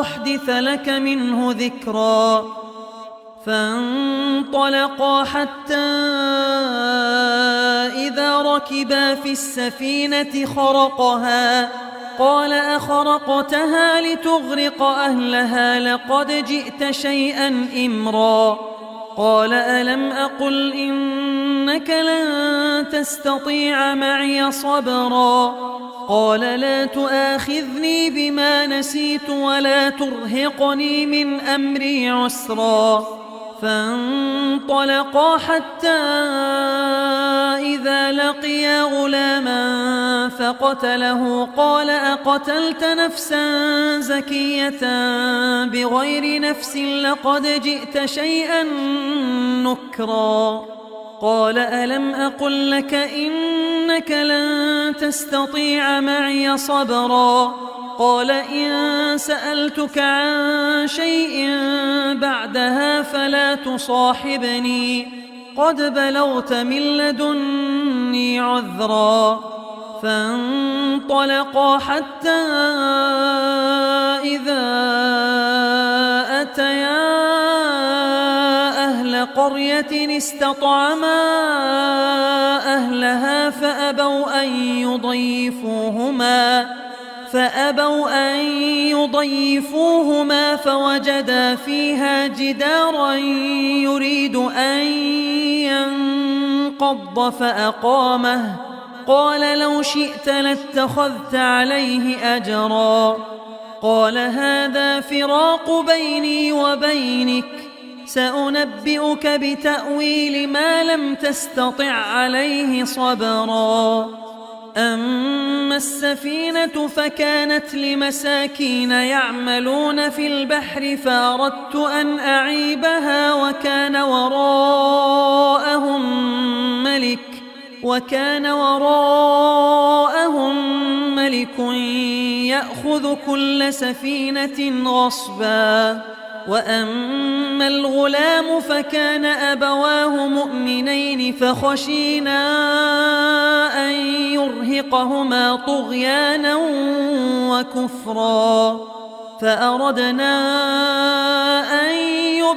أحدث لك منه ذكرا فانطلقا حتى إذا ركبا في السفينة خرقها قال أخرقتها لتغرق أهلها لقد جئت شيئا إمرا قال ألم أقل إنك لن تستطيع معي صبرا قال لا تؤاخذني بما نسيت ولا ترهقني من أمري عسرا فانطلقا حتى إذا لقيا غلاما فقتله قال أقتلت نفسا زكية بغير نفس لقد جئت شيئا نكرا قال ألم أقل لك إنك لن تستطيع معي صبرا قال إن سألتك عن شيء بعدها فلا تصاحبني قد بلغت من لدني عذرا فانطلقا حتى إذا أتيا أهل قرية استطعما أهلها فأبوا أن يضيفوهما فوجدا فيها جدارا يريد أن ينقض فأقامه قال لو شئت لاتخذت عليه أجرا قال هذا فراق بيني وبينك سأنبئك بتأويل ما لم تستطع عليه صبرا أما السفينة فكانت لمساكين يعملون في البحر فأردت أن أعيبها وكان وراءهم ملك يأخذ كل سفينة غصبا وأما الغلام فكان أبواه مؤمنين فخشينا أن يرهقهما طغيانا وكفرا فأردنا أن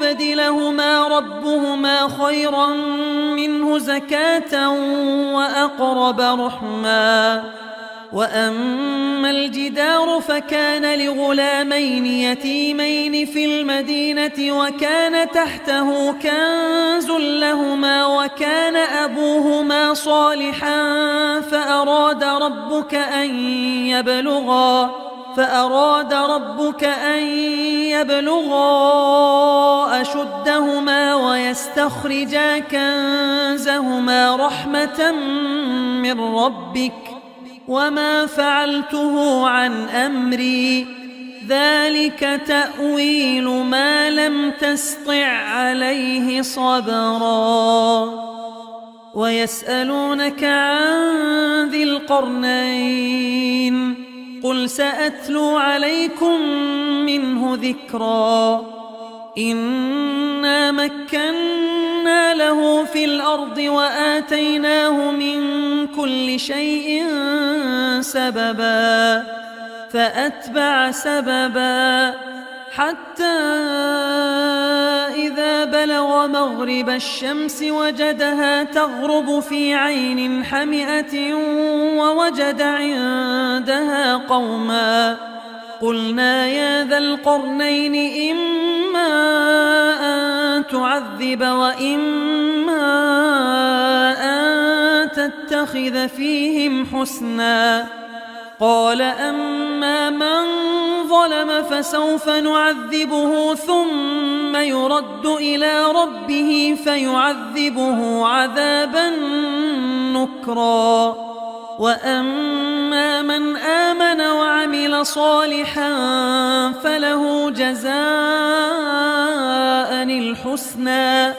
يبدلهما ربهما خيرا منه زكاة وأقرب رحما وأما الجدار فكان لغلامين يتيمين في المدينة وكان تحته كنز لهما وكان أبوهما صالحا فأراد ربك أن يبلغا أشدهما ويستخرجا كنزهما رحمة من ربك وما فعلته عن أمري ذلك تأويل ما لم تسطع عليه صبرا ويسألونك عن ذي القرنين قل سأتلو عليكم منه ذكرا إنا مكنا له في الأرض وآتيناه من كل شيء سببا فأتبع سببا حتى إذا بلغ مغرب الشمس وجدها تغرب في عين حمئة ووجد عندها قوما قلنا يا ذا القرنين إما أن تعذب وإما أن تتخذ فيهم حسنا قال أما من ظلم فسوف نعذبه ثم يرد إلى ربه فيعذبه عذابا نكرا وأما من آمن وعمل صالحا فله جزاء الحسنى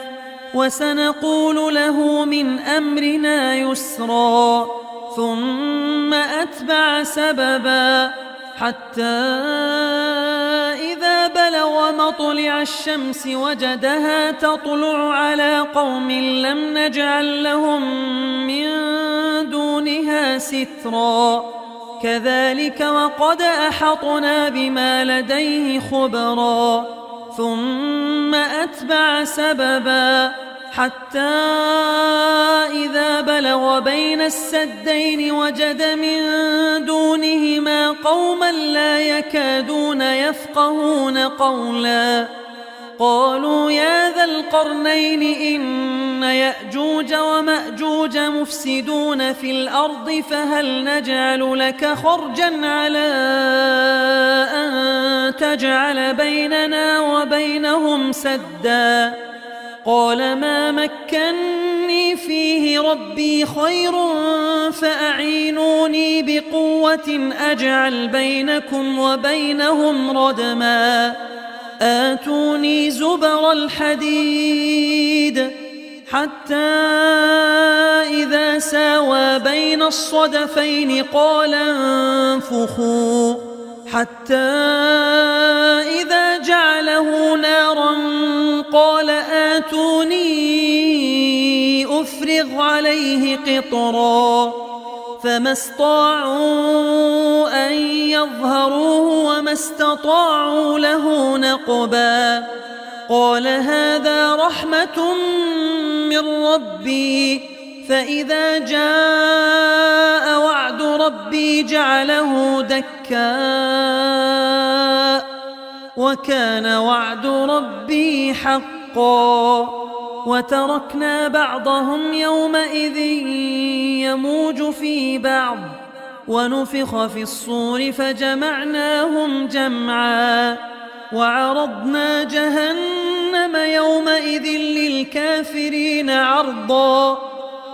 وسنقول له من أمرنا يسرا ثم أتبع سببا حتى إذا بلغ مطلع الشمس وجدها تطلع على قوم لم نجعل لهم من دونها سترا كذلك وقد أحطنا بما لديه خبرا ثم أتبع سببا حتى إذا بلغ بين السدين وجد من دونهما قوما لا يكادون يفقهون قولا قالوا يا ذا القرنين إن يأجوج ومأجوج مفسدون في الأرض فهل نجعل لك خرجا على أن تجعل بيننا وبينهم سدا قال ما مكني فيه ربي خير فأعينوني بقوة أجعل بينكم وبينهم ردما آتوني زبر الحديد حتى إذا ساوى بين الصدفين قال انفخوا حتى إذا جعله نارا قال آتوني أفرغ عليه قطرا فما استطاعوا أن يظهروه وما استطاعوا له نقبا قال هذا رحمة من ربي فإذا جاء وعد ربي جعله دكاء وكان وعد ربي حقا وتركنا بعضهم يومئذ يموج في بعض ونفخ في الصور فجمعناهم جمعا وعرضنا جهنم يومئذ للكافرين عرضا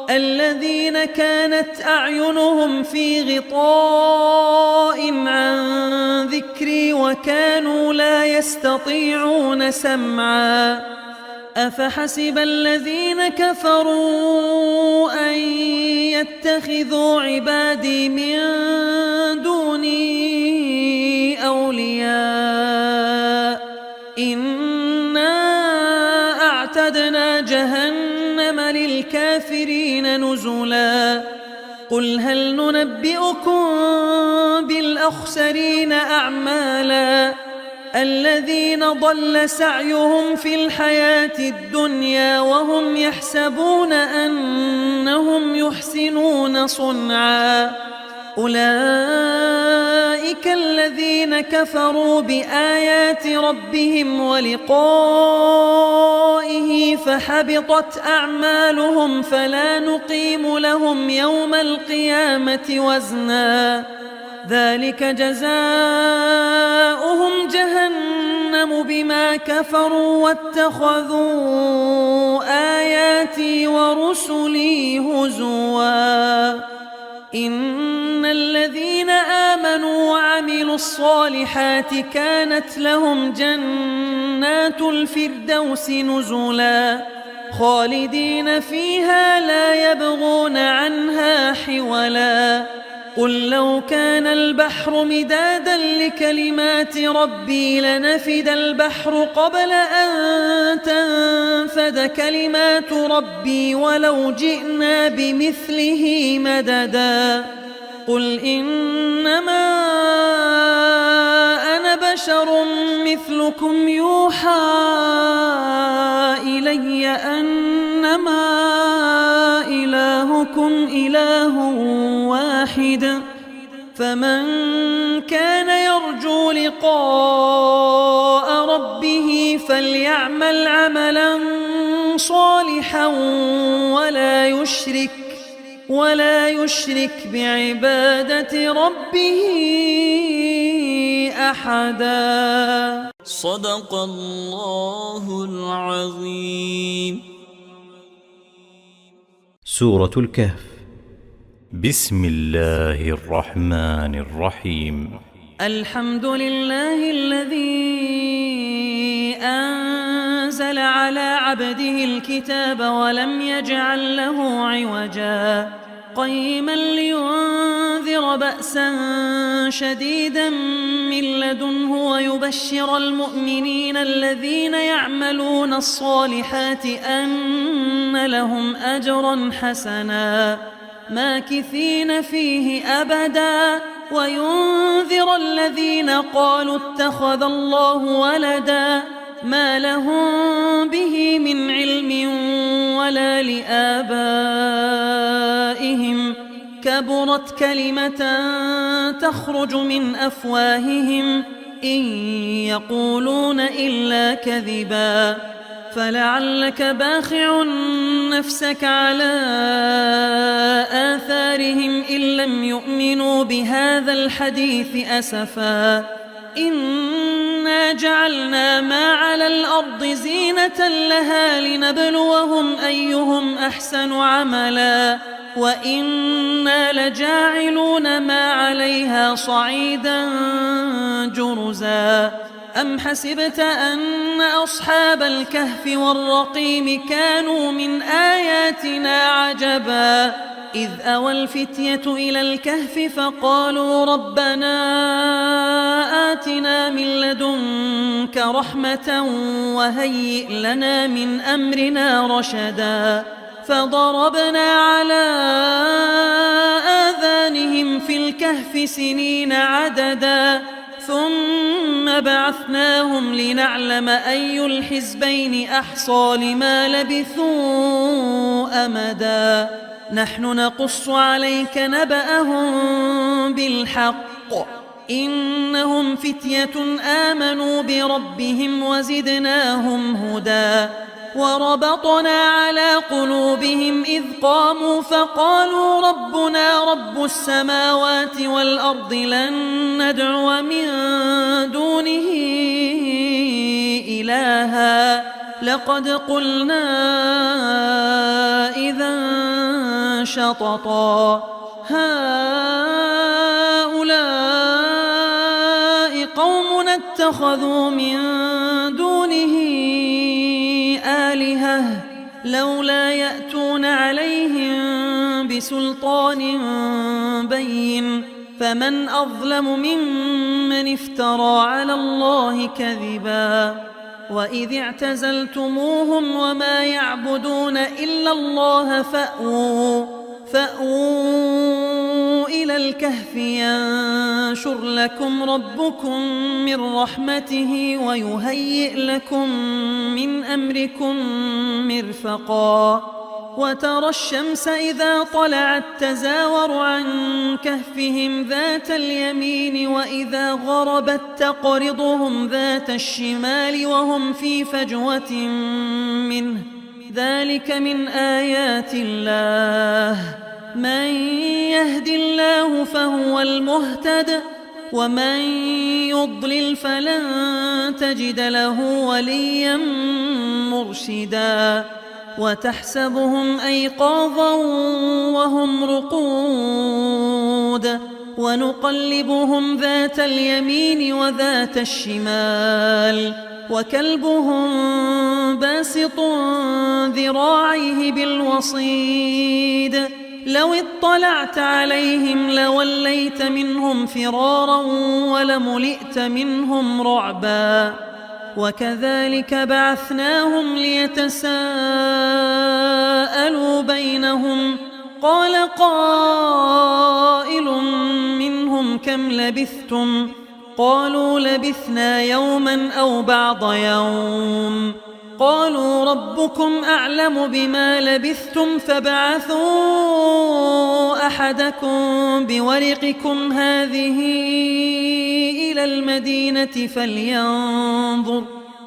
الذين كانت أعينهم في غطاء عن ذكري وكانوا لا يستطيعون سمعا أفحسب الذين كفروا أن يتخذوا عبادي من دوني أولياء إنا أعتدنا جهنم للكافرين نزلا قل هل ننبئكم بالأخسرين أعمالا الذين ضل سعيهم في الحياة الدنيا وهم يحسبون أنهم يحسنون صنعا أولئك الذين كفروا بآيات ربهم ولقائه فحبطت أعمالهم فلا نقيم لهم يوم القيامة وزنا ذلك جزاؤهم جهنم بما كفروا واتخذوا آياتي ورسلي هزوا إن الذين آمنوا وعملوا الصالحات كانت لهم جنات الفردوس نزلا خالدين فيها لا يبغون عنها حولا قل لو كان البحر مدادا لكلمات ربي لنفد البحر قبل أن تنفد كلمات ربي ولو جئنا بمثله مددا قل إنما أنا بشر مثلكم يوحى إلي أنما إلهكم إله واحد فمن كان يرجو لقاء ربه فليعمل عملا صالحا ولا يشرك بعبادة ربه أحدا صدق الله العظيم. سورة الكهف. بسم الله الرحمن الرحيم. الحمد لله الذي أنزل على عبده الكتاب ولم يجعل له عوجا قيما لينذر بأسا شديدا من لدنه ويبشر المؤمنين الذين يعملون الصالحات أن لهم أجرا حسنا ماكثين فيه أبدا وينذر الذين قالوا اتخذ الله ولدا ما لهم به من علم ولا لآبائهم كبرت كلمة تخرج من أفواههم إن يقولون إلا كذبا فلعلك باخع نفسك على آثارهم إن لم يؤمنوا بهذا الحديث أسفا إنا جعلنا ما على الأرض زينة لها لنبلوهم أيهم أحسن عملا وإنا لجاعلون ما عليها صعيدا جرزا أم حسبت أن أصحاب الكهف والرقيم كانوا من آياتنا عجبا إذ أوى الفتية إلى الكهف فقالوا ربنا آتنا من لدنك رحمة وهيئ لنا من أمرنا رشدا فضربنا على آذانهم في الكهف سنين عددا ثم بعثناهم لنعلم أي الحزبين أحصى لما لبثوا أمدا نحن نقص عليك نبأهم بالحق إنهم فتية آمنوا بربهم وزدناهم هدى وربطنا على قلوبهم إذ قاموا فقالوا ربنا رب السماوات والأرض لن ندعو من دونه إلها لقد قلنا إذا شططا هؤلاء قوم اتخذوا من دونه آلهة لولا يأتون عليهم بسلطان بين فمن أظلم ممن افترى على الله كذبا وإذ اعتزلتموهم وما يعبدون إلا الله فأووا إلى الكهف ينشر لكم ربكم من رحمته ويهيئ لكم من أمركم مرفقا وترى الشمس إذا طلعت تزاور عن كهفهم ذات اليمين وإذا غربت تقرضهم ذات الشمال وهم في فجوة منه ذلك من آيات الله من يهد الله فهو المهتد ومن يضلل فلن تجد له وليا مرشدا وتحسبهم أيقاظا وهم رقود ونقلبهم ذات اليمين وذات الشمال وكلبهم باسط ذراعيه بالوصيد لو اطلعت عليهم لوليت منهم فرارا ولملئت منهم رعبا وكذلك بعثناهم ليتساءلوا بينهم قال قائل منهم كم لبثتم قالوا لبثنا يوما أو بعض يوم قالوا ربكم أعلم بما لبثتم فابعثوا أحدكم بورقكم هذه إلى المدينة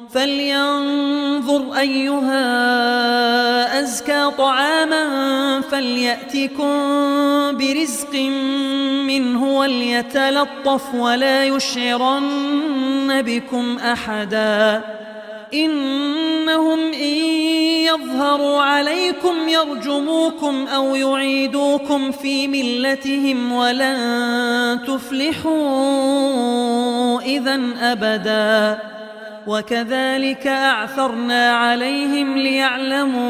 فلينظر أيها أزكى طعاما فليأتكم برزق منه وليتلطف ولا يشعرن بكم أحدا إنهم إن يظهروا عليكم يرجموكم أو يعيدوكم في ملتهم ولن تفلحوا إذن أبدا وكذلك أعثرنا عليهم ليعلموا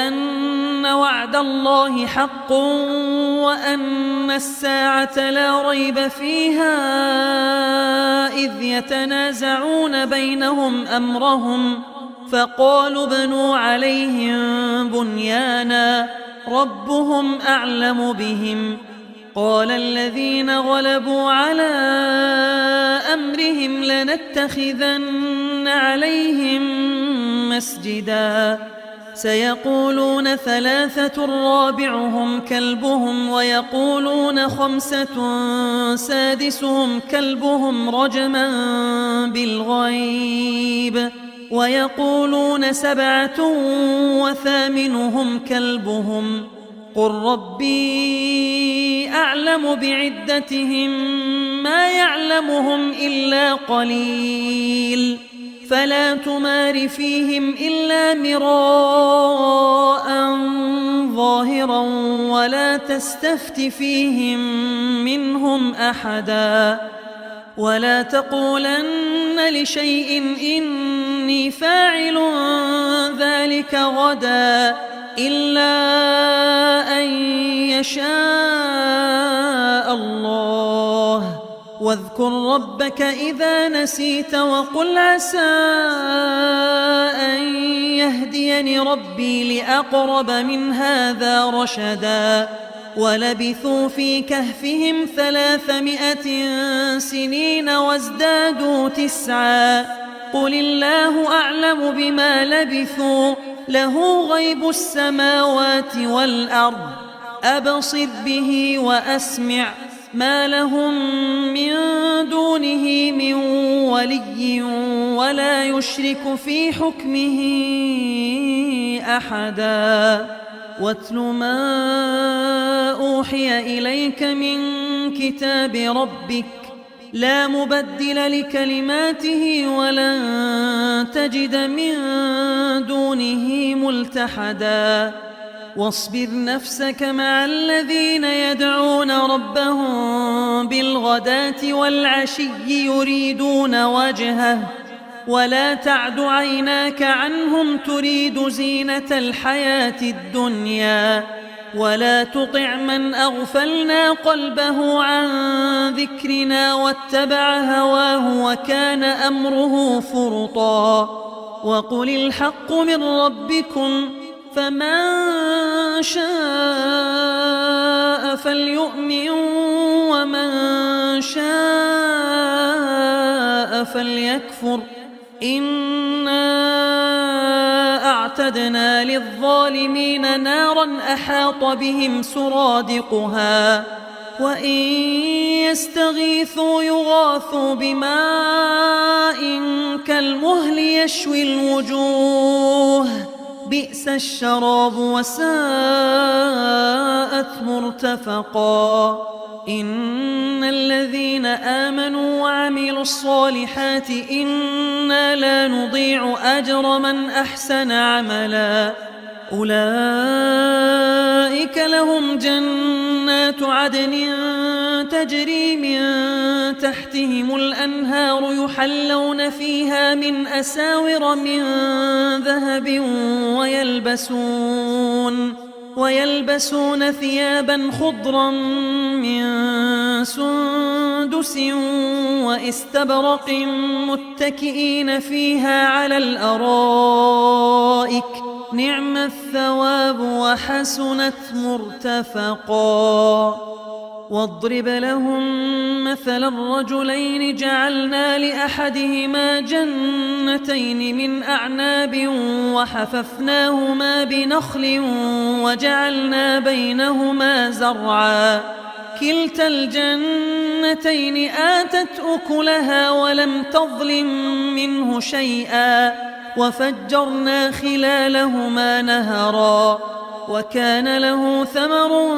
أن وعد الله حق وأن الساعة لا ريب فيها إذ يتنازعون بينهم أمرهم فقالوا ابنوا عليهم بنيانا ربهم أعلم بهم قال الذين غلبوا على أمرهم لنتخذن عليهم مسجدا سيقولون ثلاثة رابعهم كلبهم ويقولون خمسة سادسهم كلبهم رجما بالغيب ويقولون سبعة وثامنهم كلبهم قل ربي أعلم بعدتهم ما يعلمهم إلا قليل فلا تمار فيهم إلا مراء ظاهرا ولا تستفت فيهم منهم أحدا ولا تقولن لشيء إني فاعل ذلك غدا إلا أن يشاء الله واذكر ربك إذا نسيت وقل عسى أن يهديني ربي لأقرب من هذا رشدا ولبثوا في كهفهم 300 سنين وازدادوا 9. قل الله أعلم بما لبثوا له غيب السماوات والأرض أبصر به وأسمع ما لهم من دونه من ولي ولا يشرك في حكمه أحدا. واتل ما أوحي إليك من كتاب ربك لا مبدل لكلماته ولن تجد من دونه ملتحدا. واصبر نفسك مع الذين يدعون ربهم بالغداة والعشي يريدون وجهه ولا تعد عيناك عنهم تريد زينة الحياة الدنيا ولا تطع من أغفلنا قلبه عن ذكرنا واتبع هواه وكان أمره فرطا. وقل الحق من ربكم فمن شاء فليؤمن ومن شاء فليكفر إنا أعتدنا للظالمين نارا أحاط بهم سرادقها وإن يستغيثوا يغاثوا بماء كالمهل يشوي الوجوه بئس الشراب وساءت مرتفقا. إن الذين آمنوا وعملوا الصالحات إنا لا نضيع أجر من أحسن عملا. أولئك لهم جنات عدن تجري من تحتهم الأنهار يحلون فيها من أساور من ذهب ويلبسون ثيابا خضرا من سندس واستبرق متكئين فيها على الأرائك نعم الثواب وحسنت مرتفقا. واضرب لهم مثل الرجلين جعلنا لأحدهما جنتين من أعناب وحففناهما بنخل وجعلنا بينهما زرعا كلتا الجنتين آتت أكلها ولم تظلم منه شيئا وفجرنا خلالهما نهرا. وكان له ثمر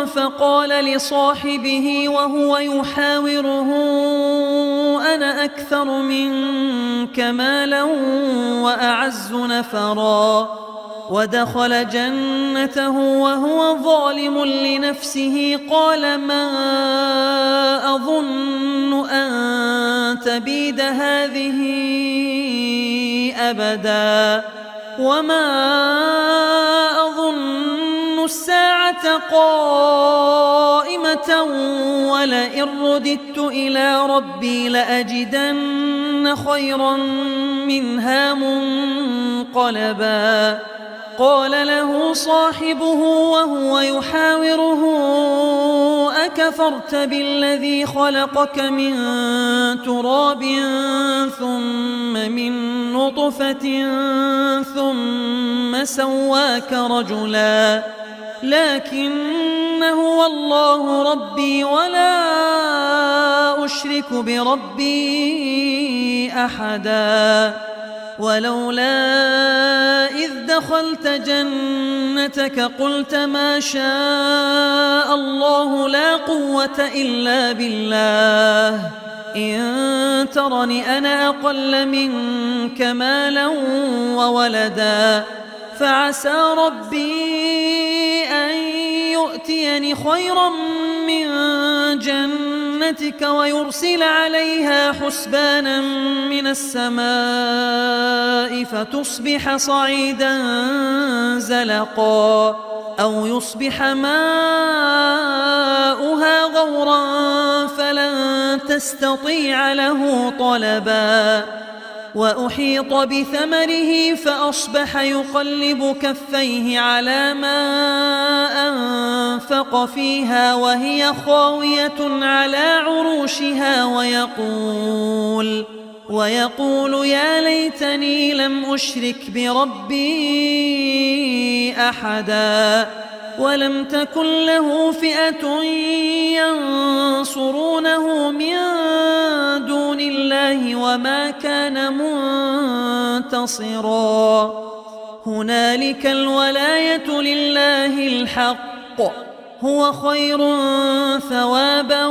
فقال لصاحبه وهو يحاوره أنا أكثر منك مالا وأعز نفرا. ودخل جنته وهو ظالم لنفسه قال ما أظن أن تبيد هذه أبدا وما أظن الساعة قائمة ولئن رددت إلى ربي لأجدن خيرا منها منقلبا. قال له صاحبه وهو يحاوره أكفرت بالذي خلقك من تراب ثم من نطفة ثم سواك رجلا لكن هو الله ربي ولا أشرك بربي أحدا. ولولا إذ دخلت جنتك قلت ما شاء الله لا قوة إلا بالله إن ترني أنا أقل منك مالا وولدا فعسى ربي أن يؤتيني خيرا من جنتك ويرسل عليها حسبانا من السماء فتصبح صعيدا زلقا أو يصبح ماؤها غورا فلن تستطيع له طلبا. وأحيط بثمره فأصبح يقلب كفيه على ما أنفق فيها وهي خاوية على عروشها ويقول يا ليتني لم أشرك بربي أحدا ولم تكن له فئة ينصرونه من دون الله وما كان منتصرا هنالك الولاية لله الحق هو خير ثوابا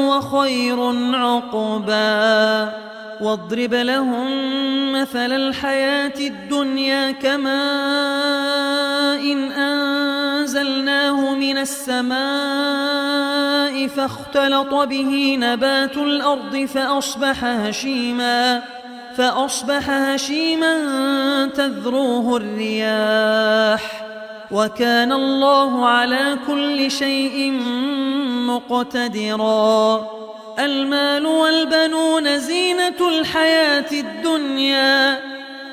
وخير عقبا واضرب لهم مثل الحياة الدنيا كماء إن أنزلناه من السماء فاختلط به نبات الأرض فأصبح هشيما تذروه الرياح وكان الله على كل شيء مقتدرا المال والبنون زينة الحياة الدنيا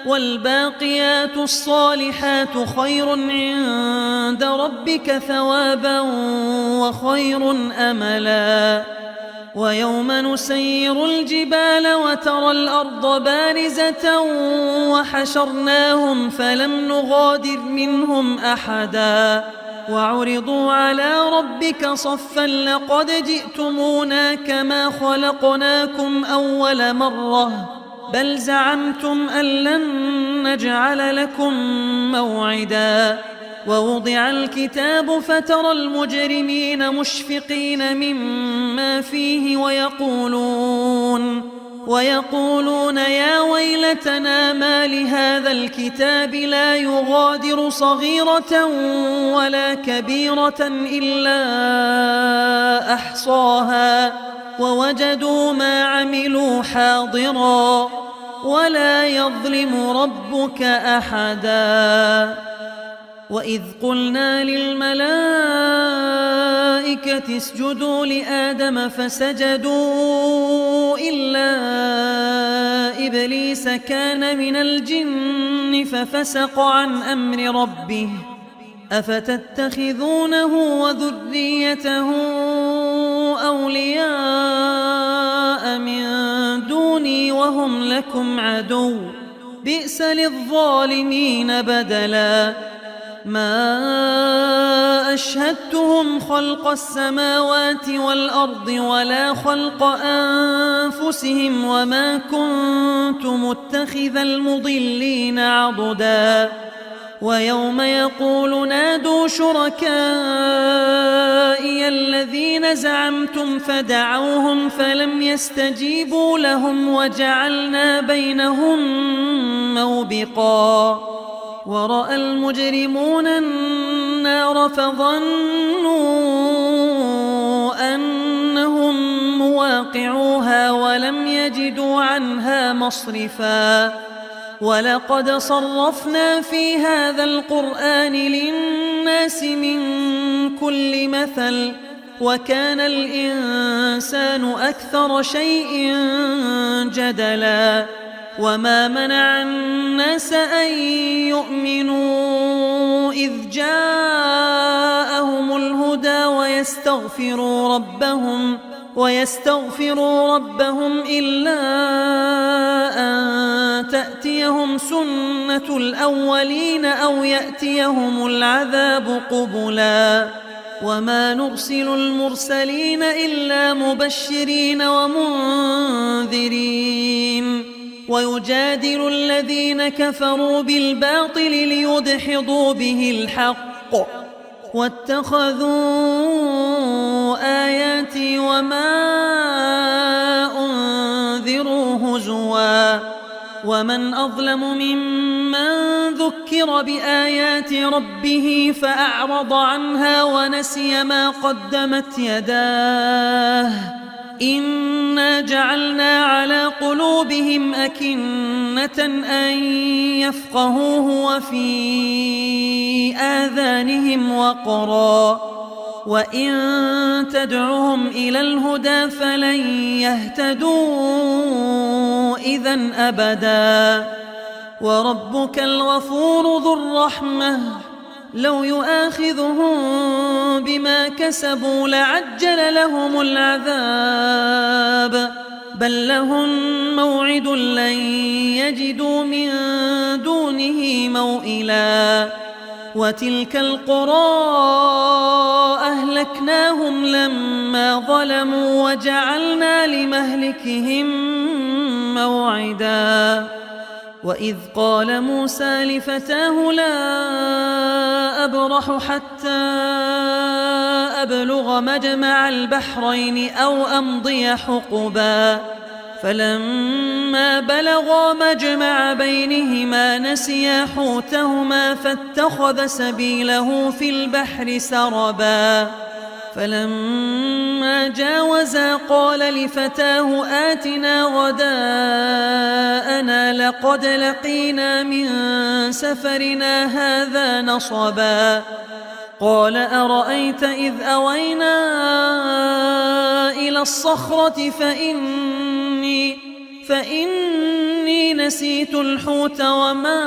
والباقيات الصالحات خير عند ربك ثوابا وخير أملا ويوم نسير الجبال وترى الأرض بارزة وحشرناهم فلم نغادر منهم أحدا وعرضوا على ربك صفا لقد جئتمونا كما خلقناكم أول مرة بل زعمتم أن لن نجعل لكم موعدا ووضع الكتاب فترى المجرمين مشفقين مما فيه ويقولون يا ويلتنا ما لهذا الكتاب لا يغادر صغيرة ولا كبيرة إلا أحصاها ووجدوا ما عملوا حاضرا ولا يظلم ربك أحدا وإذ قلنا للملائكة اسجدوا لآدم فسجدوا إلا إبليس كان من الجن ففسق عن أمر ربه أفتتخذونه وذريته أولياء من دوني وهم لكم عدو بئس للظالمين بدلا ما أشهدتهم خلق السماوات والأرض ولا خلق أنفسهم وما كنت متخذ المضلين عضدا ويوم يقول نادوا شركائي الذين زعمتم فدعوهم فلم يستجيبوا لهم وجعلنا بينهم موبقا ورأى المجرمون النار فظنوا أنهم مواقعوها ولم يجدوا عنها مصرفا ولقد صرفنا في هذا القرآن للناس من كل مثل وكان الإنسان أكثر شيء جدلا وما منع الناس أن يؤمنوا إذ جاءهم الهدى ويستغفروا ربهم إلا أن تأتيهم سنة الأولين أو يأتيهم العذاب قبلا وما نرسل المرسلين إلا مبشرين ومنذرين ويجادل الذين كفروا بالباطل ليدحضوا به الحق واتخذوا آياتي وما أنذروا هزوا ومن أظلم ممن ذكر بآيات ربه فأعرض عنها ونسي ما قدمت يداه إنا جعلنا على قلوبهم أكنة أن يفقهوه وفي آذانهم وقرا وإن تدعهم إلى الهدى فلن يهتدوا إذا أبدا. وربك الغفور ذو الرحمة لو يؤاخذهم بما كسبوا لعجل لهم العذاب بل لهم موعد لن يجدوا من دونه موئلا. وتلك القرى أهلكناهم لما ظلموا وجعلنا لمهلكهم موعدا. وإذ قال موسى لفتاه لا أبرح حتى أبلغ مجمع البحرين أو أمضي حقبا فلما بلغا مجمع بينهما نسيا حوتهما فاتخذ سبيله في البحر سربا. فلما جاوزا قال لفتاه آتنا غداءنا لقد لقينا من سفرنا هذا نصبا. قال أرأيت إذ أوينا إلى الصخرة فإني نسيت الحوت وما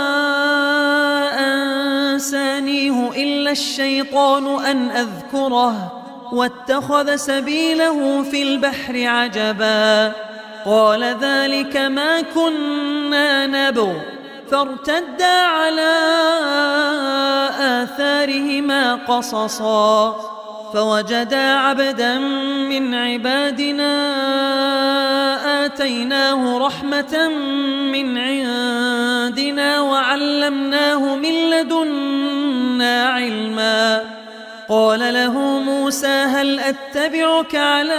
أنسانيه إلا الشيطان أن أذكره واتخذ سبيله في البحر عجبا. قال ذلك ما كنا نبغ فارتدا على آثارهما قصصا فوجدا عبدا من عبادنا آتيناه رحمة من عندنا وعلمناه من لدنا علما. قال له موسى هل أتبعك على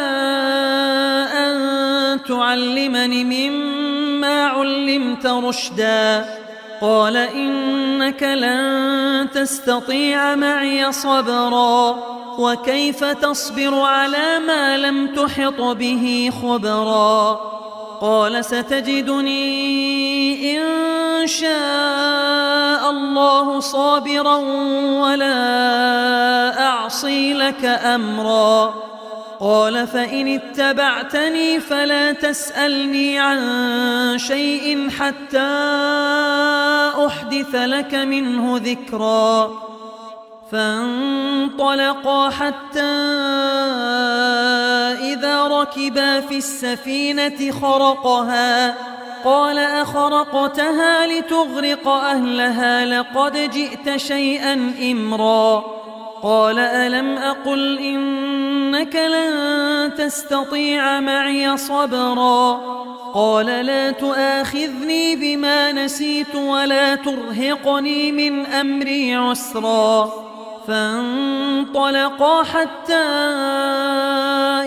أن تعلمني مما علمت رشدا؟ قال إنك لن تستطيع معي صبرا وكيف تصبر على ما لم تحط به خبرا. قال ستجدني إن شاء الله صابرا ولا أعصي لك أمرا. قال فإن اتبعتني فلا تسألني عن شيء حتى أحدث لك منه ذكرا. فانطلقا حتى إذا ركبا في السفينة خرقها قال أخرقتها لتغرق أهلها لقد جئت شيئا إمرا. قال ألم أقل إنك لن تستطيع معي صبرا. قال لا تؤاخذني بما نسيت ولا ترهقني من أمري عسرا. فانطلقا حتى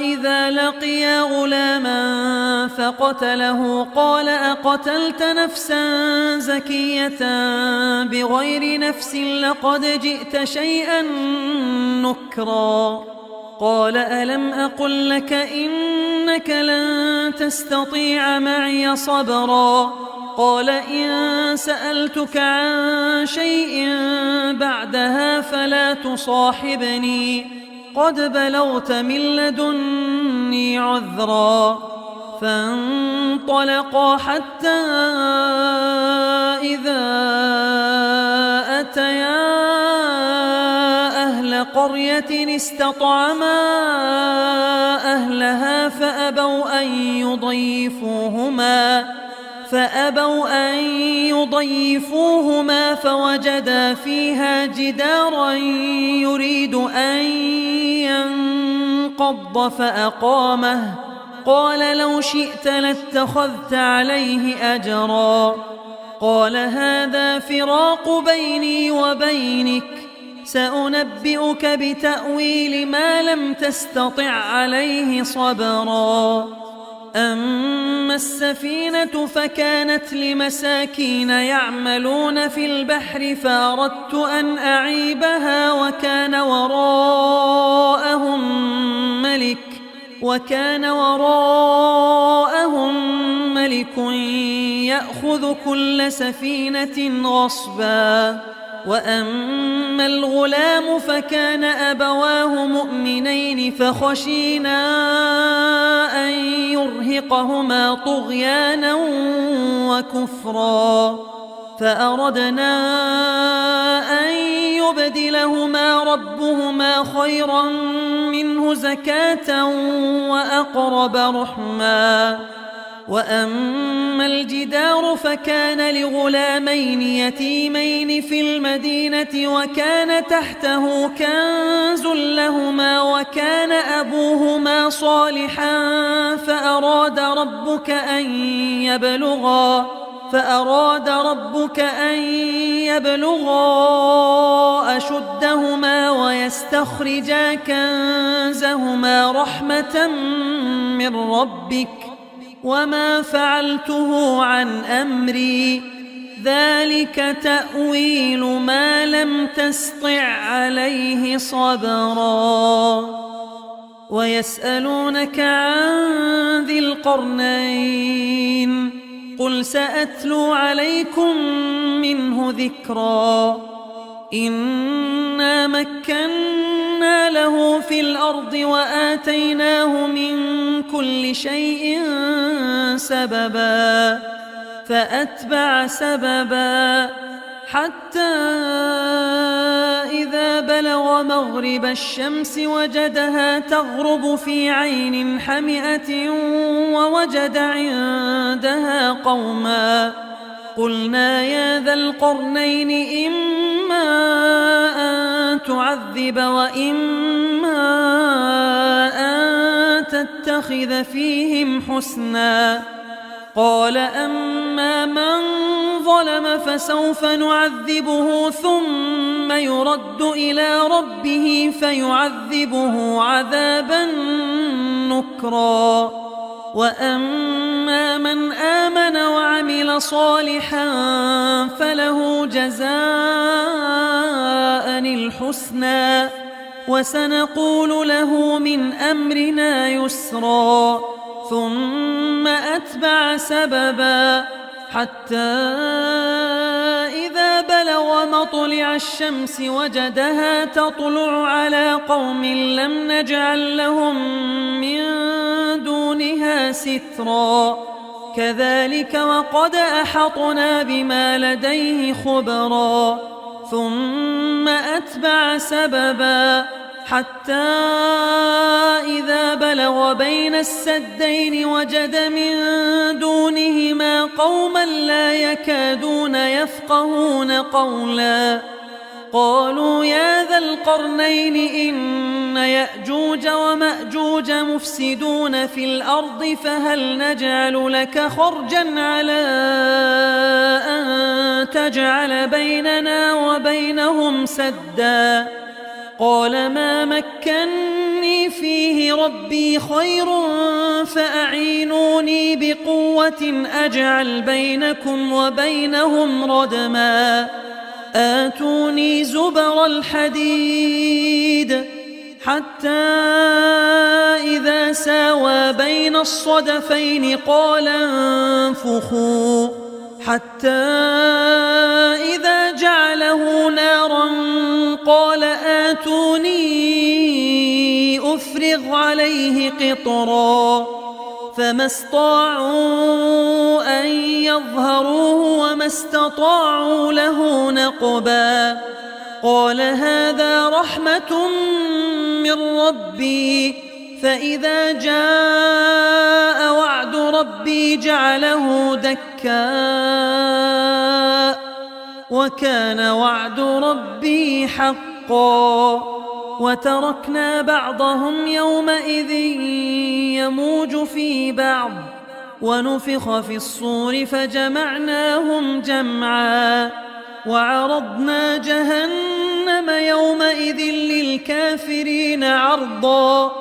إذا لقيا غلاما فقتله قال أقتلت نفسا زكية بغير نفس لقد جئت شيئا نكرا. قال ألم أقل لك إنك لن تستطيع معي صبرا. قال إن سألتك عن شيء بعدها فلا تصاحبني قد بلغت من لدني عذرا. فانطلقا حتى إذا أتيا أهل قرية استطعما أهلها فأبوا أن يضيفوهما فوجدا فيها جدارا يريد أن ينقض فأقامه. قال لو شئت لاتخذت عليه أجرا. قال هذا فراق بيني وبينك سأنبئك بتأويل ما لم تستطع عليه صبرا. أما السفينة فكانت لمساكين يعملون في البحر فأردت أن أعيبها وكان وراءهم ملك يأخذ كل سفينة غصبا. وأما الغلام فكان أبواه مؤمنين فخشينا أن يرهقهما طغيانا وكفرا فأردنا أن يبدلهما ربهما خيرا منه زكاة وأقرب رحما. وأما الجدار فكان لغلامين يتيمين في المدينة وكان تحته كنز لهما وكان أبوهما صالحا فأراد ربك أن يبلغا أشدهما ويستخرجا كنزهما رحمة من ربك وما فعلته عن أمري ذلك تأويل ما لم تسطع عليه صبرا. ويسألونك عن ذي القرنين قل سأتلو عليكم منه ذكرا. إنا مكنا له في الأرض وآتيناه من كل شيء سببا فأتبع سببا حتى إذا بلغ مغرب الشمس وجدها تغرب في عين حمئة ووجد عندها قوما قلنا يا ذا القرنين إما أن تعذب وإما أن تتخذ فيهم حسنا. قال أما من ظلم فسوف نعذبه ثم يرد إلى ربه فيعذبه عذابا نكرا. وأما من آمن وعمل صالحا فله جزاء الحسنى وسنقول له من أمرنا يسرا. ثم أتبع سببا حتى إذا بلغ مطلع الشمس وجدها تطلع على قوم لم نجعل لهم من دونها سترا. كذلك وقد أحطنا بما لديه خبرا. ثم أتبع سببا حتى إذا بلغ بين السدين وجد من دونهما قوما لا يكادون يفقهون قولا. قالوا يا ذا القرنين إن يأجوج ومأجوج مفسدون في الأرض فهل نجعل لك خرجا على أن تجعل بيننا وبينهم سدا. قال ما مكني فيه ربي خير فأعينوني بقوة أجعل بينكم وبينهم ردما. آتوني زبر الحديد حتى إذا ساوى بين الصدفين قال انفخوا حتى إذا جعله نارا قال آتوني أفرغ عليه قطرا. فما استطاعوا أن يظهروه وما استطاعوا له نقبا. قال هذا رحمة من ربي فإذا جاء وعد ربي جعله دكا وكان وعد ربي حقا. وتركنا بعضهم يومئذ يموج في بعض ونفخ في الصور فجمعناهم جمعا. وعرضنا جهنم يومئذ للكافرين عرضا.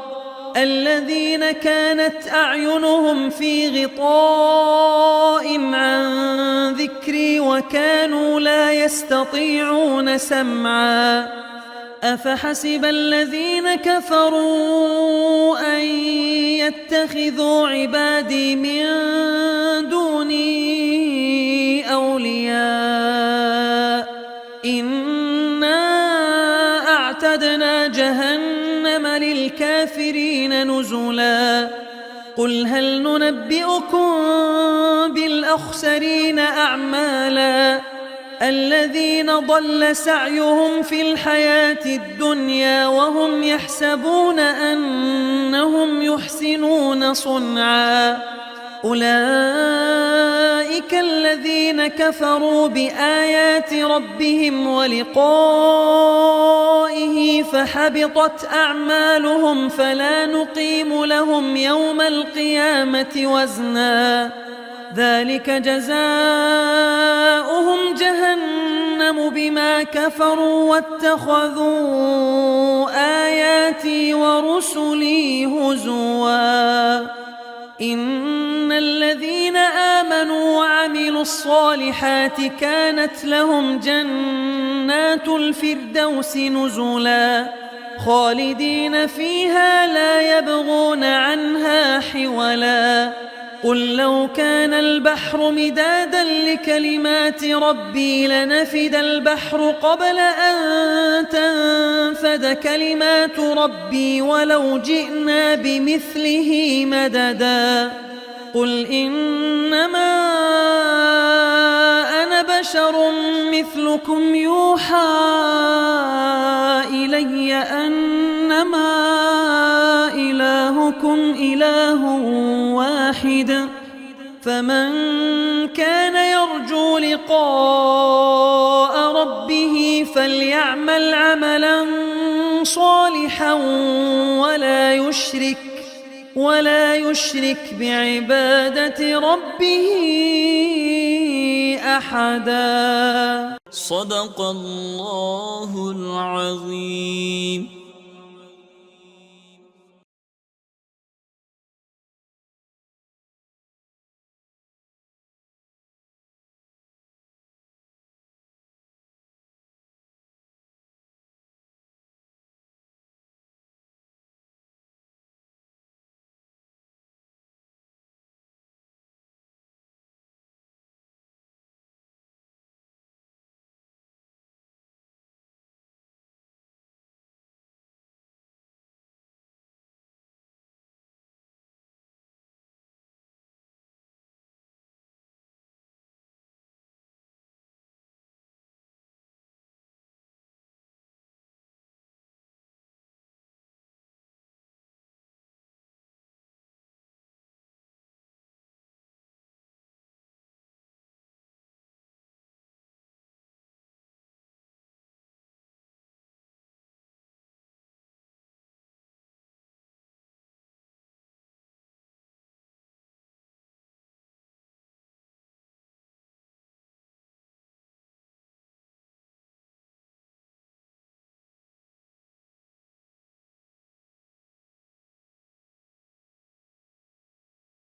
الذين كانت أعينهم في غطاء عن ذكري وكانوا لا يستطيعون سمعا. أفحسب الذين كفروا أن يتخذوا عبادي من دوني أولياء وأعتدنا جهنم للكافرين نزلا قل هل ننبئكم بالأخسرين أعمالا الذين ضل سعيهم في الحياة الدنيا وهم يحسبون أنهم يحسنون صنعا أولئك الذين كفروا بآيات ربهم ولقائه فحبطت أعمالهم فلا نقيم لهم يوم القيامة وزنا ذلك جزاؤهم جهنم بما كفروا واتخذوا آياتي ورسلي هزوا إن الذين آمنوا وعملوا الصالحات كانت لهم جنات الفردوس نزلا خالدين فيها لا يبغون عنها حولا قل لو كان البحر مدادا لكلمات ربي لنفد البحر قبل أن تنفد كلمات ربي ولو جئنا بمثله مددا قل إنما أنا بشر مثلكم يوحى إلي أنما إلهكم إله واحد فمن كان يرجو لقاء ربه فليعمل عملا صالحا ولا يشرك بعبادة ربه أحدا صدق الله العظيم.